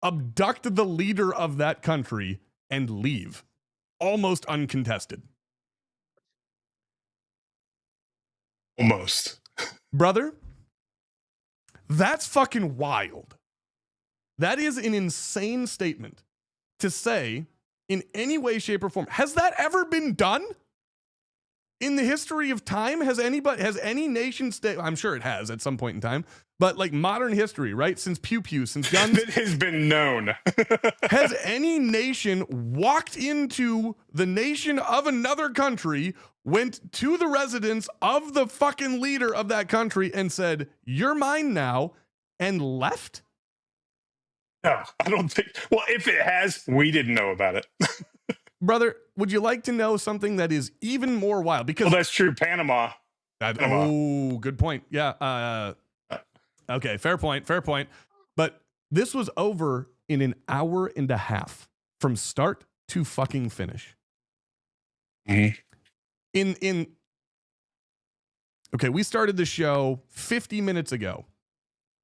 abduct the leader of that country, and leave, almost uncontested. Almost. Brother, that's fucking wild. That is an insane statement to say in any way, shape, or form. Has that ever been done? In the history of time, has any nation state? I'm sure it has at some point in time, but like modern history, right? Since pew pew, since guns, it has been known. Has any nation walked into the nation of another country, went to the residence of the fucking leader of that country, and said, "You're mine now," and left? No, I don't think. Well, if it has, we didn't know about it. Brother, would you like to know something that is even more wild? Because well, that's true. Panama. Oh, good point. Yeah. Okay, fair point. But this was over in an hour and a half from start to fucking finish. Mm-hmm. Okay, we started the show 50 minutes ago.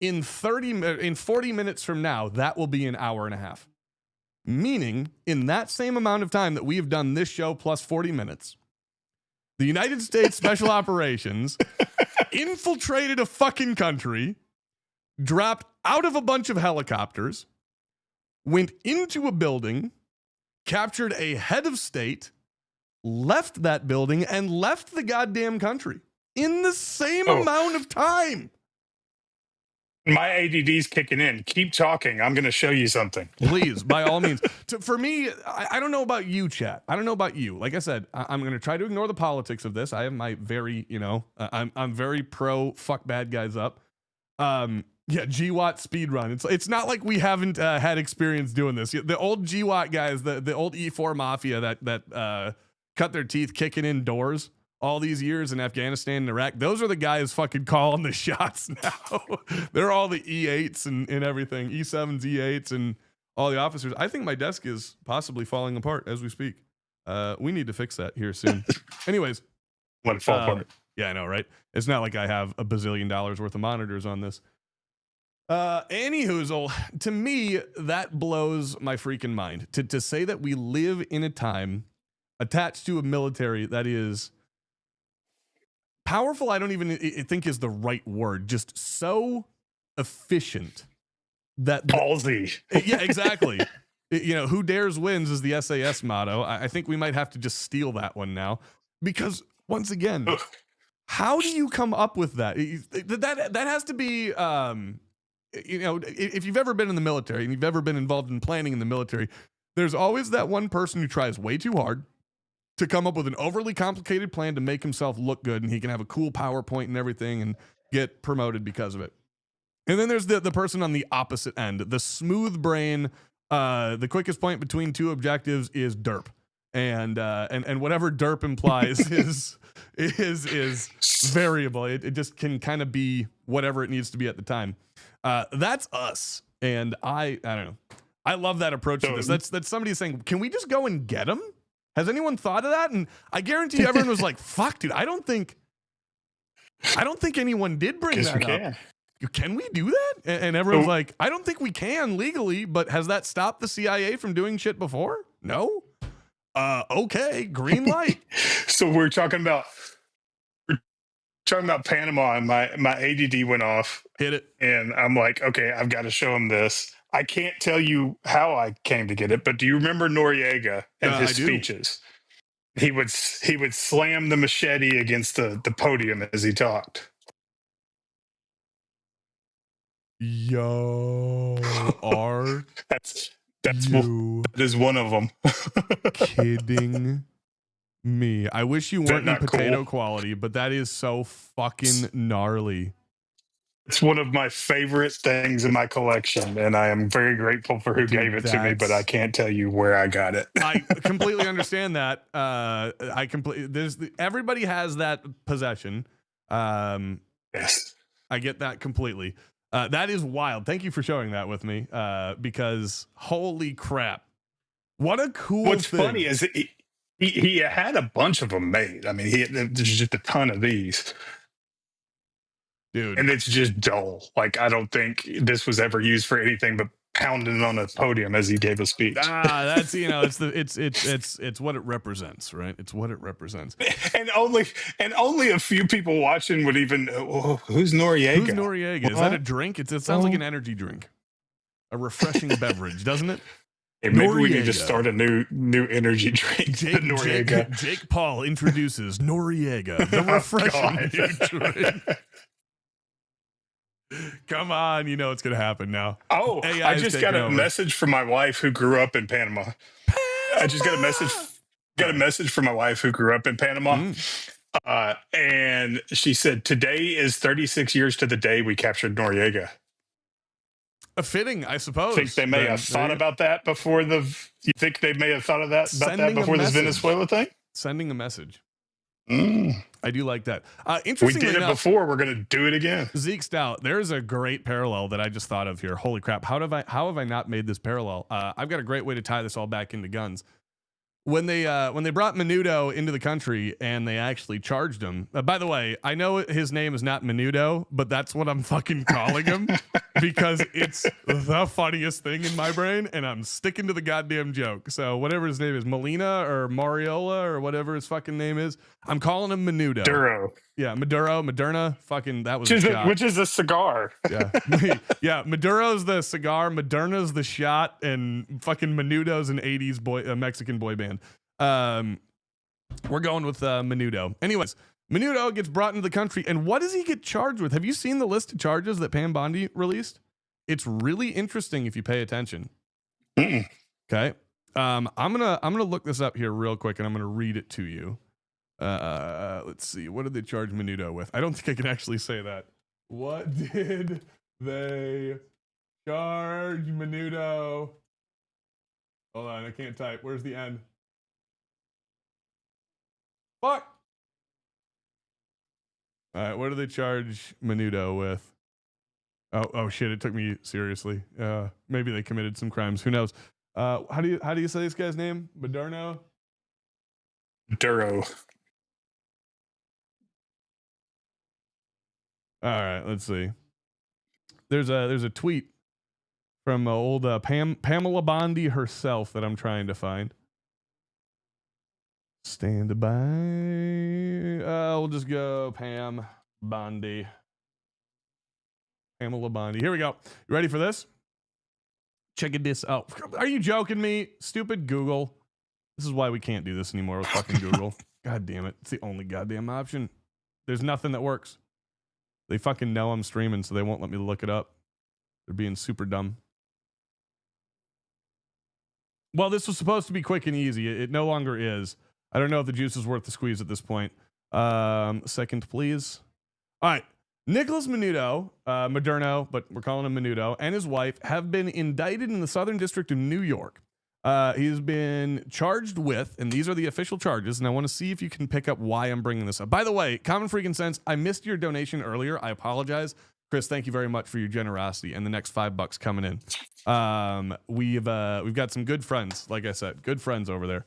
In 40 minutes from now, that will be an hour and a half. Meaning, in that same amount of time that we have done this show plus 40 minutes, the United States Special Operations infiltrated a fucking country, dropped out of a bunch of helicopters, went into a building, captured a head of state, left that building, and left the goddamn country in the same amount of time. My ADD's kicking in. Keep talking. I'm going to show you something. Please, by all means. For me, I don't know about you, chat. I don't know about you. Like I said, I'm going to try to ignore the politics of this. I have my very, I'm very pro fuck bad guys up. Yeah, GWAT speed run. It's not like we haven't had experience doing this. The old GWAT guys, the old E4 mafia that cut their teeth kicking in doors all these years in Afghanistan and Iraq, those are the guys fucking calling the shots now. They're all the E8s and everything, E7s, E8s, and all the officers. I think my desk is possibly falling apart as we speak. We need to fix that here soon. Anyways. Let it fall apart. Yeah, I know, right? It's not like I have $1 billion worth of monitors on this. Anyhoozle, to me, that blows my freaking mind. To say that we live in a time attached to a military that is powerful, I don't even think is the right word. Just so efficient that ballsy. Yeah, exactly. Who dares wins is the SAS motto. I think we might have to just steal that one now, because once again, how do you come up with that? That has to be, if you've ever been in the military and you've ever been involved in planning in the military, there's always that one person who tries way too hard to come up with an overly complicated plan to make himself look good, and he can have a cool PowerPoint and everything and get promoted because of it. And then there's the person on the opposite end, the smooth brain. The quickest point between two objectives is derp, and whatever derp implies is variable. It just can kind of be whatever it needs to be at the time. That's us, and I don't know. I love that approach to this. That's somebody saying, can we just go and get them? Has anyone thought of that? And I guarantee everyone was like, fuck, dude, I don't think anyone did bring that up. Can we do that? And everyone's like, I don't think we can legally, but has that stopped the CIA from doing shit before? No. Okay, green light. So we're talking about Panama, and my ADD went off. Hit it. And I'm like, okay, I've got to show him this. I can't tell you how I came to get it, but do you remember Noriega and his speeches? He would slam the machete against the podium as he talked. Yo, that is one of them. Kidding me. I wish you Is that weren't in not potato cool? quality, but that is so fucking gnarly. It's one of my favorite things in my collection, and I am very grateful for who gave Dude, it to me, but I can't tell you where I got it. I completely understand that. Everybody has that possession. Yes. I get that completely. That is wild. Thank you for showing that with me. Because holy crap, what a cool What's thing. funny is he had a bunch of them made. I mean, there's just a ton of these. Dude. And it's just dull. Like, I don't think this was ever used for anything but pounding on a podium as he gave a speech. That's it's what it represents, right? It's what it represents. And only a few people watching would even who's Noriega? Who's Noriega? What? Is that a drink? It sounds like an energy drink. A refreshing beverage, doesn't it? Hey, maybe we need to start a new energy drink. Jake Paul introduces Noriega, the refreshing new drink. Come on, you know it's gonna happen now. Oh, I just got a message from my wife who grew up in Panama. I just got a message from my wife who grew up in Panama. And she said, today is 36 years to the day we captured Noriega. A fitting, I suppose. Think they may have thought about that before you think they may have thought of that before this Venezuela thing? Sending a message. Mm. I do like that. Interestingly, we did it before. We're going to do it again. Zeke Stout, there's a great parallel that I just thought of here. Holy crap! How have I not made this parallel? I've got a great way to tie this all back into guns. When they brought Menudo into the country and they actually charged him. By the way, I know his name is not Menudo, but that's what I'm fucking calling him because it's the funniest thing in my brain, and I'm sticking to the goddamn joke. So whatever his name is, Molina or Mariola or whatever his fucking name is, I'm calling him Menudo. Duro. Yeah, Moderna. Fucking that was which is a cigar. Yeah, yeah. Maduro's the cigar, Moderna's the shot, and fucking Menudo's an '80s Mexican boy band. We're going with Menudo. Anyways, Menudo gets brought into the country, and what does he get charged with? Have you seen the list of charges that Pam Bondi released? It's really interesting if you pay attention. Okay, I'm gonna look this up here real quick, and I'm gonna read it to you. Let's see. What did they charge Menudo with? I don't think I can actually say that. What did they charge Menudo? Hold on, I can't type. Where's the end? Fuck. All right, what did they charge Menudo with? Oh shit! It took me seriously. Maybe they committed some crimes. Who knows? How do you say this guy's name? Duro. All right, let's see. There's a tweet from old Pamela Bondi herself that I'm trying to find. Stand by. We'll just go Pam Bondi. Pamela Bondi. Here we go. You ready for this? Check this out. Are you joking me? Stupid Google. This is why we can't do this anymore with fucking Google. God damn it. It's the only goddamn option. There's nothing that works. They fucking know I'm streaming, so they won't let me look it up. They're being super dumb. Well, this was supposed to be quick and easy. It no longer is. I don't know if the juice is worth the squeeze at this point. Second, please. All right. Nicholas Menudo, Moderno, but we're calling him Menudo, and his wife have been indicted in the Southern District of New York. He's been charged with, and these are the official charges, and I want to see if you can pick up why I'm bringing this up. By the way, Common Freaking Sense, I missed your donation earlier. I apologize. Chris, thank you very much for your generosity and the next $5 coming in. We've got some good friends, like I said, good friends over there.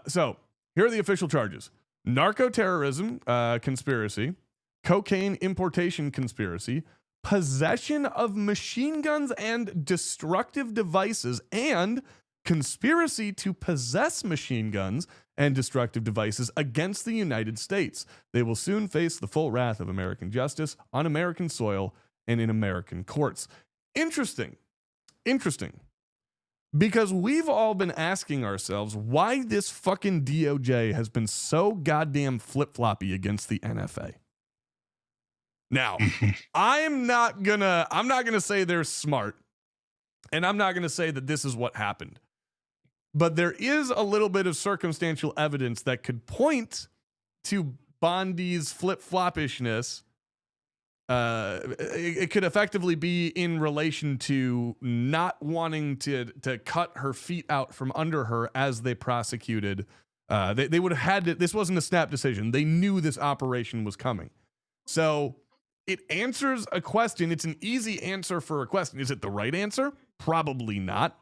So here are the official charges: narco-terrorism conspiracy, cocaine importation conspiracy, possession of machine guns and destructive devices, and conspiracy to possess machine guns and destructive devices against the United States. They will soon face the full wrath of American justice on American soil and in American courts. Interesting. Because we've all been asking ourselves why this fucking DOJ has been so goddamn flip-floppy against the NFA. Now, I'm not gonna say they're smart, and I'm not gonna say that this is what happened. But there is a little bit of circumstantial evidence that could point to Bondi's flip-floppishness. It could effectively be in relation to not wanting to cut her feet out from under her as they prosecuted. They would have had to, this wasn't a snap decision. They knew this operation was coming. So it answers a question. It's an easy answer for a question. Is it the right answer? Probably not.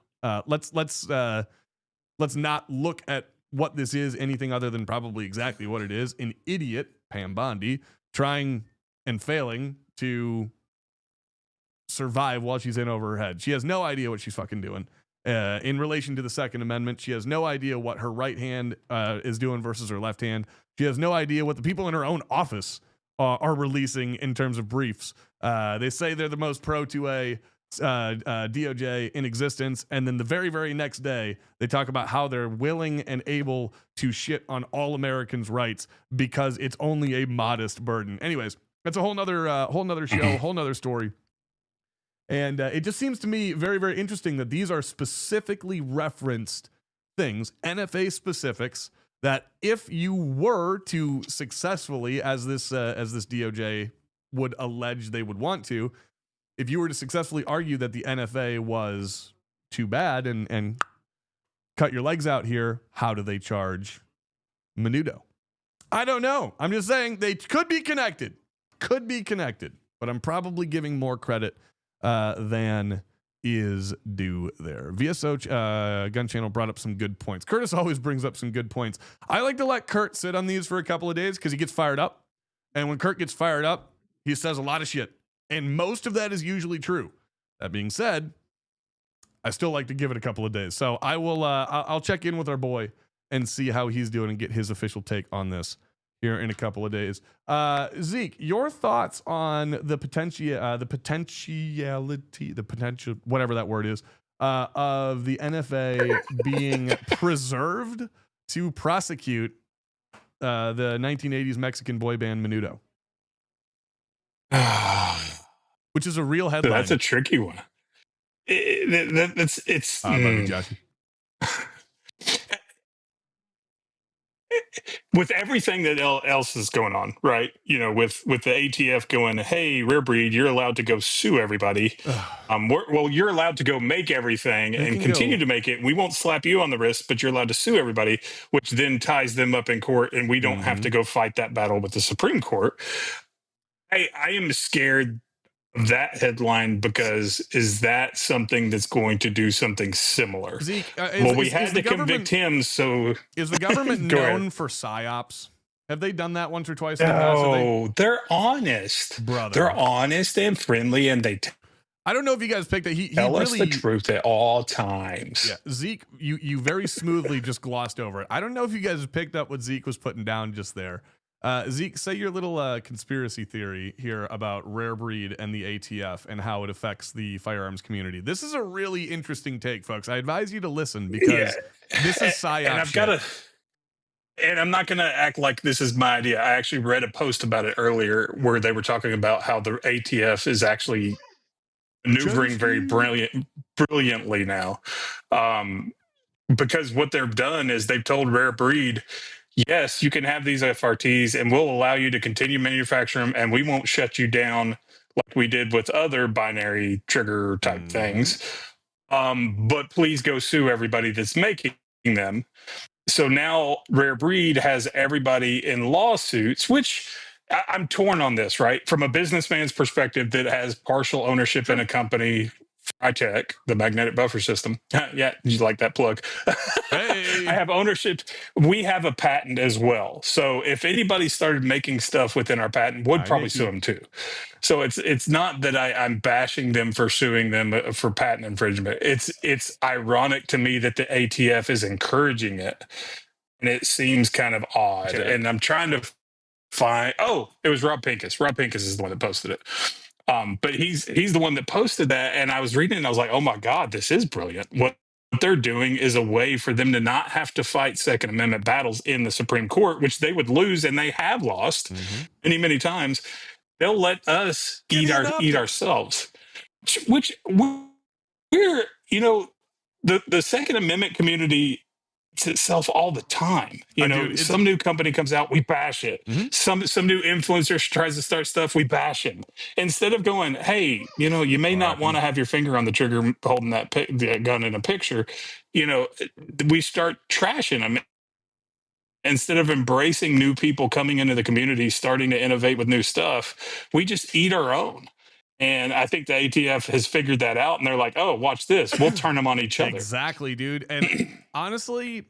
Let's not look at what this is anything other than probably exactly what it is. An idiot, Pam Bondi, trying and failing to survive while she's in over her head. She has no idea what she's fucking doing. In relation to the Second Amendment, she has no idea what her right hand is doing versus her left hand. She has no idea what the people in her own office are releasing in terms of briefs. They say they're the most pro-2A DOJ in existence, and then the very, very next day, they talk about how they're willing and able to shit on all Americans' rights because it's only a modest burden. Anyways, that's a whole nother show, whole nother story. And it just seems to me very, very interesting that these are specifically referenced things, NFA specifics, that if you were to successfully, as this DOJ would allege they would want to, if you were to successfully argue that the NFA was too bad and cut your legs out here, how do they charge Menudo? I don't know. I'm just saying they could be connected. Could be connected. But I'm probably giving more credit than is due there. VSO Gun Channel brought up some good points. Curtis always brings up some good points. I like to let Kurt sit on these for a couple of days because he gets fired up. And when Kurt gets fired up, he says a lot of shit. And most of that is usually true. That being said, I still like to give it a couple of days. So I will. I'll check in with our boy and see how he's doing and get his official take on this here in a couple of days. Zeke, your thoughts on the potential, whatever that word is, of the NFA being preserved to prosecute the 1980s Mexican boy band Menudo, which is a real headline. That's a tricky one. I love you, Joshy. With everything that else is going on, right? You know, with the ATF going, hey, Rare Breed, you're allowed to go sue everybody. Well, you're allowed to go make everything and continue to make it. We won't slap you on the wrist, but you're allowed to sue everybody, which then ties them up in court, and we don't have to go fight that battle with the Supreme Court. I am scared of that headline because is that something that's going to do something similar? Zeke, we had to convict him, so... Is the government known for PSYOPs? Have they done that once or twice? No, they're honest. Brother. They're honest and friendly, and they I don't know if you guys picked that. He tell really, us the truth at all times. Yeah, Zeke, you very smoothly just glossed over it. I don't know if you guys picked up what Zeke was putting down just there. Zeke, say your little conspiracy theory here about Rare Breed and the ATF and how it affects the firearms community. This is a really interesting take, folks. I advise you to listen because this is PSYOP. And I'm not going to act like this is my idea. I actually read a post about it earlier where they were talking about how the ATF is actually maneuvering very brilliantly now. Because what they've done is they've told Rare Breed, yes, you can have these FRTs and we'll allow you to continue manufacturing them and we won't shut you down like we did with other binary trigger type things. But please go sue everybody that's making them. So now Rare Breed has everybody in lawsuits, which I'm torn on this, right? From a businessman's perspective that has partial ownership in a company, Tech, the magnetic buffer system. Yeah, you like that plug? Hey. I have ownership. We have a patent as well. So if anybody started making stuff within our patent, would probably sue them too. So it's not that I'm bashing them for suing them for patent infringement. It's ironic to me that the ATF is encouraging it, and it seems kind of odd. Okay. And I'm trying to find. Oh, it was Rob Pincus. Rob Pincus is the one that posted it. But he's the one that posted that, and I was reading it and I was like, oh my God, this is brilliant. What they're doing is a way for them to not have to fight Second Amendment battles in the Supreme Court, which they would lose, and they have lost many times. They'll let us eat ourselves, which we're, you know, the Second Amendment community itself all the time. Dude, Some new company comes out, we bash it. Mhm. Some new influencer tries to start stuff, we bash him. Instead of going, hey, you may not want RIP. to have your finger on the trigger holding that gun in a picture. We start trashing them instead of embracing new people coming into the community, starting to innovate with new stuff. We just eat our own. And I think the ATF has figured that out, and they're like, "Oh, watch this! We'll turn them on each other." Exactly, dude. And honestly,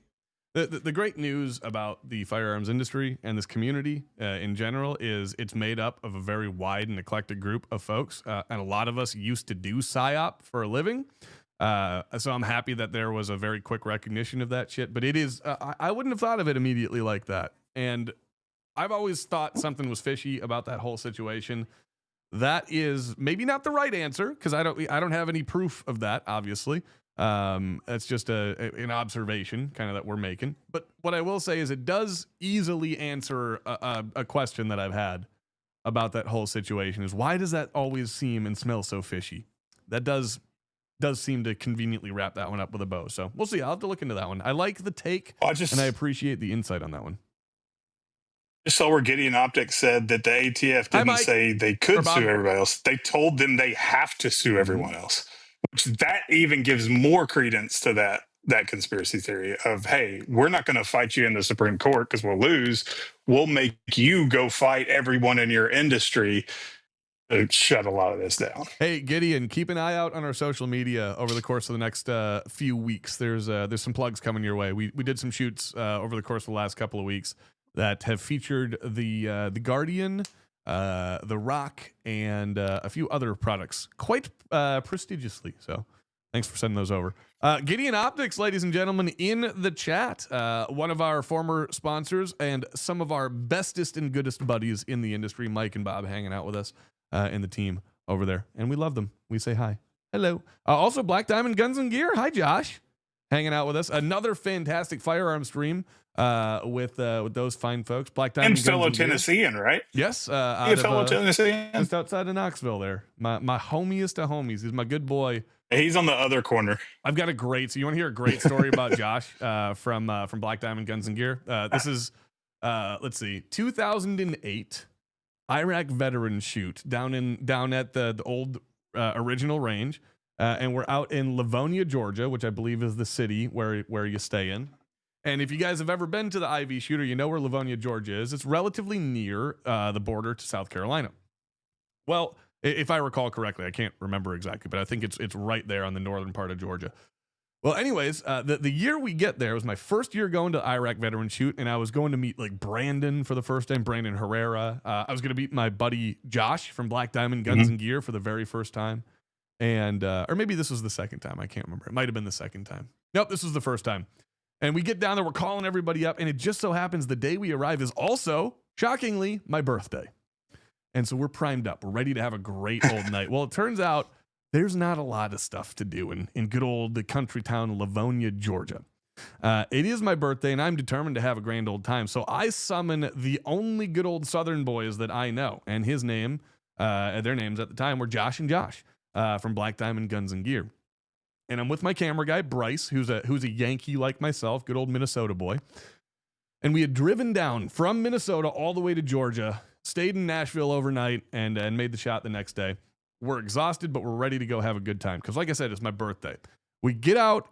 the great news about the firearms industry and this community in general is it's made up of a very wide and eclectic group of folks. And a lot of us used to do PSYOP for a living. So I'm happy that there was a very quick recognition of that shit. But it is, I wouldn't have thought of it immediately like that. And I've always thought something was fishy about that whole situation. That is maybe not the right answer because I don't have any proof of that, obviously. That's just an observation kind of that we're making. But what I will say is it does easily answer a question that I've had about that whole situation is why does that always seem and smell so fishy? That does seem to conveniently wrap that one up with a bow. So we'll see. I'll have to look into that one. I like the take and I appreciate the insight on that one. Just saw where Gideon Optics said that the ATF didn't say they could sue everybody else. They told them they have to sue everyone else, which that even gives more credence to that conspiracy theory of, hey, we're not going to fight you in the Supreme Court because we'll lose. We'll make you go fight everyone in your industry to shut a lot of this down. Hey, Gideon, keep an eye out on our social media over the course of the next few weeks. There's some plugs coming your way. We did some shoots over the course of the last couple of weeks that have featured the Guardian, the Rock, and a few other products quite prestigiously. So thanks for sending those over. Gideon Optics, ladies and gentlemen, in the chat, one of our former sponsors and some of our bestest and goodest buddies in the industry, Mike and Bob, hanging out with us in the team over there. And we love them. We say hi. Hello. Also, Black Diamond Guns and Gear. Hi, Josh. Hanging out with us. Another fantastic firearm stream with those fine folks. Black Diamond and fellow Tennessean, right? Yes. Fellow Tennessean. Just outside of Knoxville there. My homiest of homies. He's my good boy. He's on the other corner. I've got so you want to hear a great story about Josh from Black Diamond Guns and Gear? This is, let's see, 2008 Iraq veteran shoot down at the old original range. And we're out in Livonia, Georgia, which I believe is the city where you stay in. And if you guys have ever been to the IV shooter, you know where Livonia, Georgia is. It's relatively near the border to South Carolina. Well, if I recall correctly, I can't remember exactly, but I think it's right there on the northern part of Georgia. Well, anyways, the year we get there was my first year going to Iraq veteran shoot, and I was going to meet like Brandon for the first time, Brandon Herrera. I was going to meet my buddy Josh from Black Diamond Guns and Gear for the very first time. And or maybe this was the second time. I can't remember. It might have been the second time. Nope, this was the first time. And we get down there, we're calling everybody up, and it just so happens the day we arrive is also, shockingly, my birthday. And so we're primed up. We're ready to have a great old night. Well, it turns out there's not a lot of stuff to do in good old country town Livonia, Georgia. It is my birthday, and I'm determined to have a grand old time. So I summon the only good old Southern boys that I know, and their names at the time were Josh and Josh. From Black Diamond Guns and Gear. And I'm with my camera guy, Bryce, who's a Yankee like myself, good old Minnesota boy. And we had driven down from Minnesota all the way to Georgia, stayed in Nashville overnight, and made the shot the next day. We're exhausted, but we're ready to go have a good time. Because like I said, it's my birthday. We get out,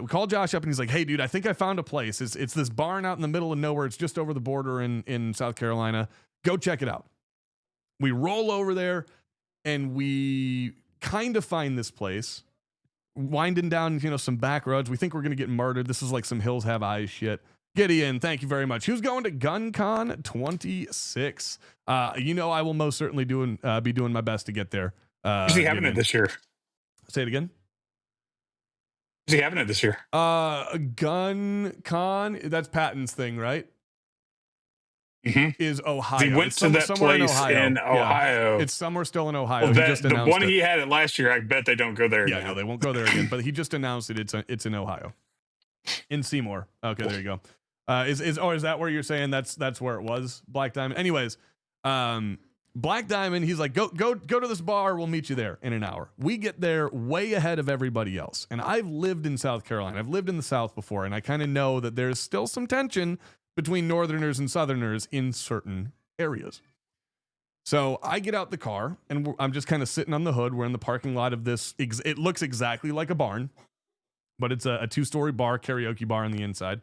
we call Josh up, and he's like, hey, dude, I think I found a place. It's this barn out in the middle of nowhere. It's just over the border in South Carolina. Go check it out. We roll over there, and we kind of find this place, winding down, some back roads. We think we're going to get murdered. This is like some Hills Have Eyes shit. Gideon, thank you very much. Who's going to GunCon 26? I will most certainly be doing my best to get there. Is he having it this year? Say it again. Is he having it this year? GunCon, that's Patton's thing, right? Is Ohio. He went to that place in Ohio. Yeah. It's somewhere still in Ohio. Well, the one he had it last year, I bet they don't go there again. Yeah, no, they won't go there again. But he just announced it. It's in Ohio. In Seymour. Okay, there you go. Is that where you're saying that's where it was? Black Diamond. Anyways, Black Diamond, he's like, go to this bar. We'll meet you there in an hour. We get there way ahead of everybody else. And I've lived in South Carolina. I've lived in the South before, and I kind of know that there's still some tension between Northerners and Southerners in certain areas. So I get out the car, and I'm just kind of sitting on the hood. We're in the parking lot of this. It looks exactly like a barn, but it's a 2-story bar, karaoke bar on the inside.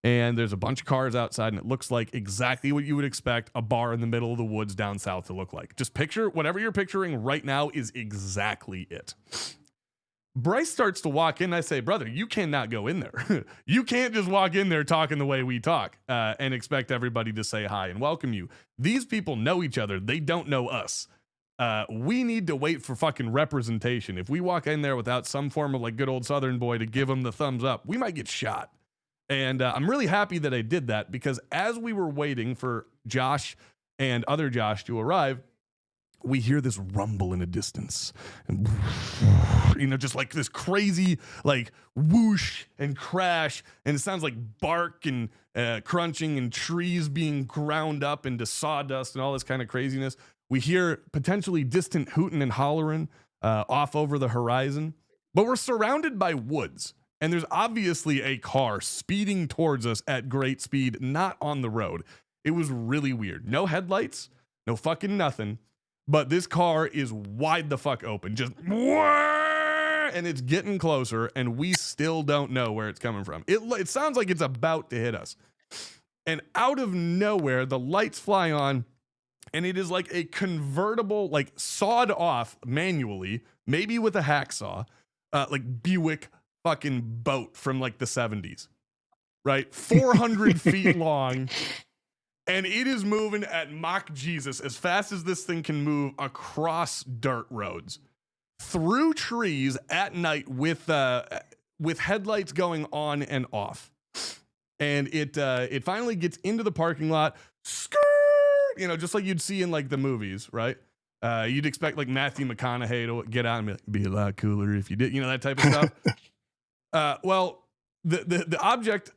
And there's a bunch of cars outside, and it looks like exactly what you would expect a bar in the middle of the woods down south to look like. Just picture whatever you're picturing right now is exactly it. Bryce starts to walk in. I say, brother, you cannot go in there. You can't just walk in there talking the way we talk and expect everybody to say hi and welcome you. These people know each other. They don't know us. We need to wait for fucking representation. If we walk in there without some form of like good old Southern boy to give them the thumbs up, we might get shot. And I'm really happy that I did that, because as we were waiting for Josh and other Josh to arrive, we hear this rumble in a distance, and just like this crazy like whoosh and crash, and it sounds like bark and crunching and trees being ground up into sawdust and all this kind of craziness. We hear potentially distant hooting and hollering off over the horizon, but we're surrounded by woods. And there's obviously a car speeding towards us at great speed, not on the road. It was really weird. No headlights, no fucking nothing. But this car is wide the fuck open. Just, and it's getting closer, and we still don't know where it's coming from. It sounds like it's about to hit us. And out of nowhere, the lights fly on, and it is like a convertible, like sawed off manually, maybe with a hacksaw, like Buick fucking boat from like the 70s, right? 400 feet long, and it is moving at Mach Jesus as fast as this thing can move across dirt roads, through trees at night with headlights going on and off. And it finally gets into the parking lot, skirt, just like you'd see in like the movies, right? You'd expect like Matthew McConaughey to get out and be a lot cooler if you did, that type of stuff. Well, the object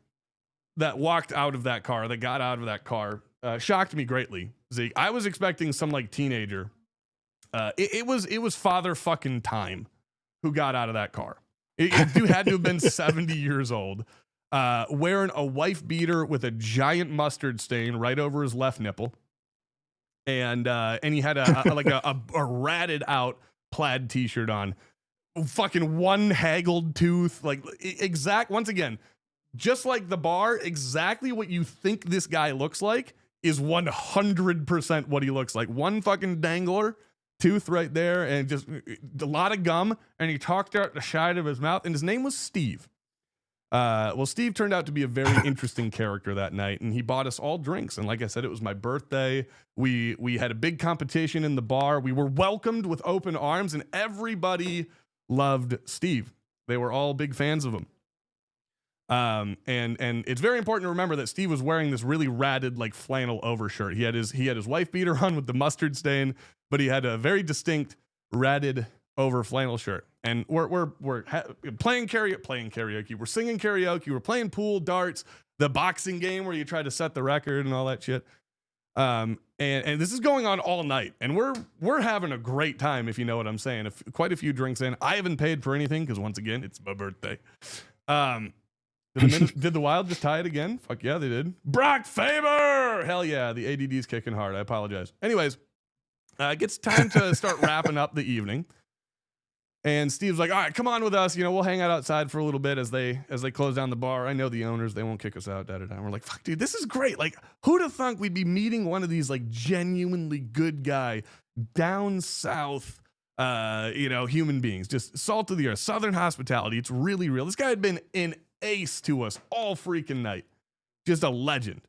that walked out of that car, that got out of that car, shocked me greatly, Zeke. I was expecting some like teenager. It was Father fucking Time who got out of that car. Dude had to have been 70 years old, wearing a wife beater with a giant mustard stain right over his left nipple, and he had a ratted out plaid t-shirt on. Fucking one haggled tooth, like once again, just like the bar, exactly what you think this guy looks like is 100% what he looks like. One fucking dangler tooth right there, and just a lot of gum, and he talked out the side of his mouth, and his name was Steve. Well, Steve turned out to be a very interesting character that night, and he bought us all drinks. And like I said, it was my birthday. We had a big competition in the bar. We were welcomed with open arms, and everybody loved Steve. They were all big fans of him. And it's very important to remember that Steve was wearing this really ratted like flannel overshirt. He had his wife beater on with the mustard stain, but he had a very distinct ratted over flannel shirt. And we're playing karaoke. We're singing karaoke. We're playing pool, darts, the boxing game where you try to set the record and all that shit. And this is going on all night, and we're having a great time, if you know what I'm saying. Quite a few drinks in. I haven't paid for anything because once again, it's my birthday. Did the Wild just tie it again? Fuck yeah, they did. Brock Faber! Hell yeah, the ADD's kicking hard. I apologize. Anyways, it gets time to start wrapping up the evening. And Steve's like, all right, come on with us. We'll hang out outside for a little bit as they close down the bar. I know the owners, they won't kick us out. And we're like, fuck, dude, this is great. Like, who'd have thunk we'd be meeting one of these like genuinely good guy down south, human beings, just salt of the earth, Southern hospitality. It's really real. This guy had been an ace to us all freaking night. Just a legend.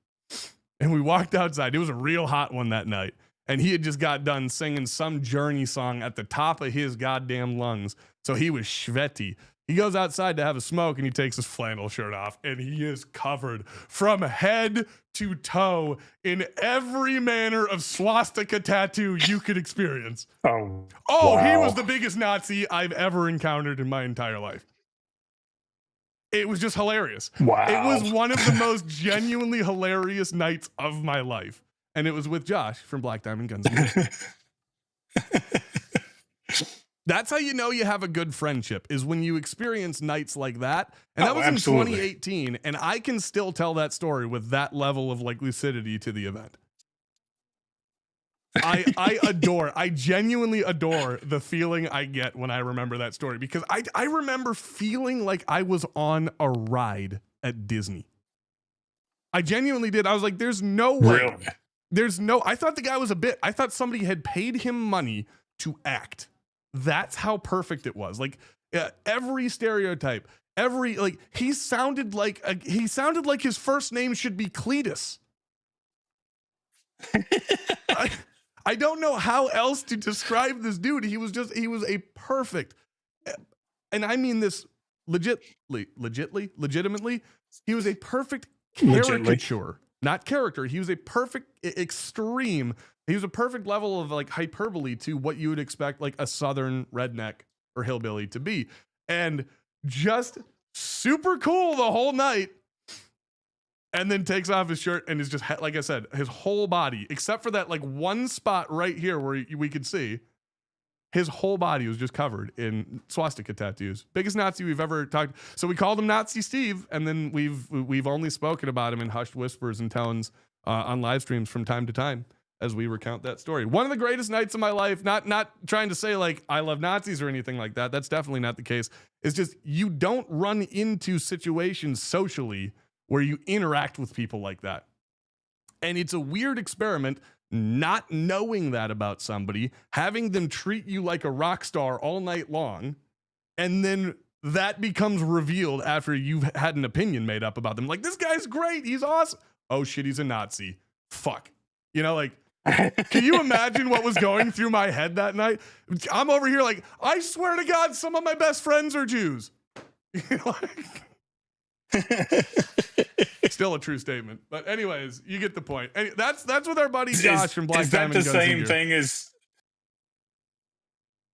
And we walked outside. It was a real hot one that night. And he had just got done singing some Journey song at the top of his goddamn lungs. So he was sweaty. He goes outside to have a smoke, and he takes his flannel shirt off, and he is covered from head to toe in every manner of swastika tattoo you could experience. Oh, wow. He was the biggest Nazi I've ever encountered in my entire life. It was just hilarious. Wow. It was one of the most genuinely hilarious nights of my life. and it was with Josh from Black Diamond Guns and Games. That's how you know you have a good friendship, is when you experience nights like that. And that was absolutely. in 2018, and I can still tell that story with that level of like lucidity to the event. I genuinely adore the feeling I get when I remember that story, because I remember feeling like I was on a ride at Disney. I genuinely did. I was like, there's no way. Really? I thought the guy was a bit. I thought somebody had paid him money to act. That's how perfect it was. Like every stereotype, he sounded like his first name should be Cletus. I don't know how else to describe this dude. He was a perfect, and I mean this legitimately. He was a perfect caricature, not character. He was a perfect extreme. He was a perfect level of like hyperbole to what you would expect like a Southern redneck or hillbilly to be. And just super cool the whole night. And then takes off his shirt and is just, like I said, his whole body, except for that like one spot right here where we could see, his whole body was just covered in swastika tattoos. Biggest Nazi we've ever talked. So we called him Nazi Steve, and then we've only spoken about him in hushed whispers and tones on live streams from time to time as we recount that story. One of the greatest nights of my life. Not trying to say like I love Nazis or anything like that. That's definitely not the case. It's just you don't run into situations socially where you interact with people like that. And it's a weird experiment not knowing that about somebody, having them treat you like a rock star all night long, and then that becomes revealed after you've had an opinion made up about them. Like, this guy's great. He's awesome. Oh shit, he's a Nazi. Fuck. You know, like, can you imagine what was going through my head that night? I'm over here like, I swear to God, some of my best friends are Jews. You know, still a true statement. But anyways, you get the point. That's with our buddy Josh from Black Diamond Guns. Is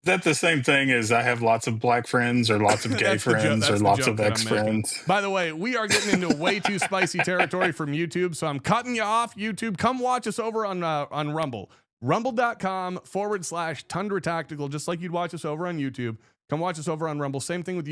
that the same thing as I have lots of black friends or lots of gay friends or lots of ex-friends? By the way, we are getting into way too spicy territory from YouTube, so I'm cutting you off, YouTube. Come watch us over on Rumble. Rumble.com/Tundra Tactical, just like you'd watch us over on YouTube. Come watch us over on Rumble. Same thing with you.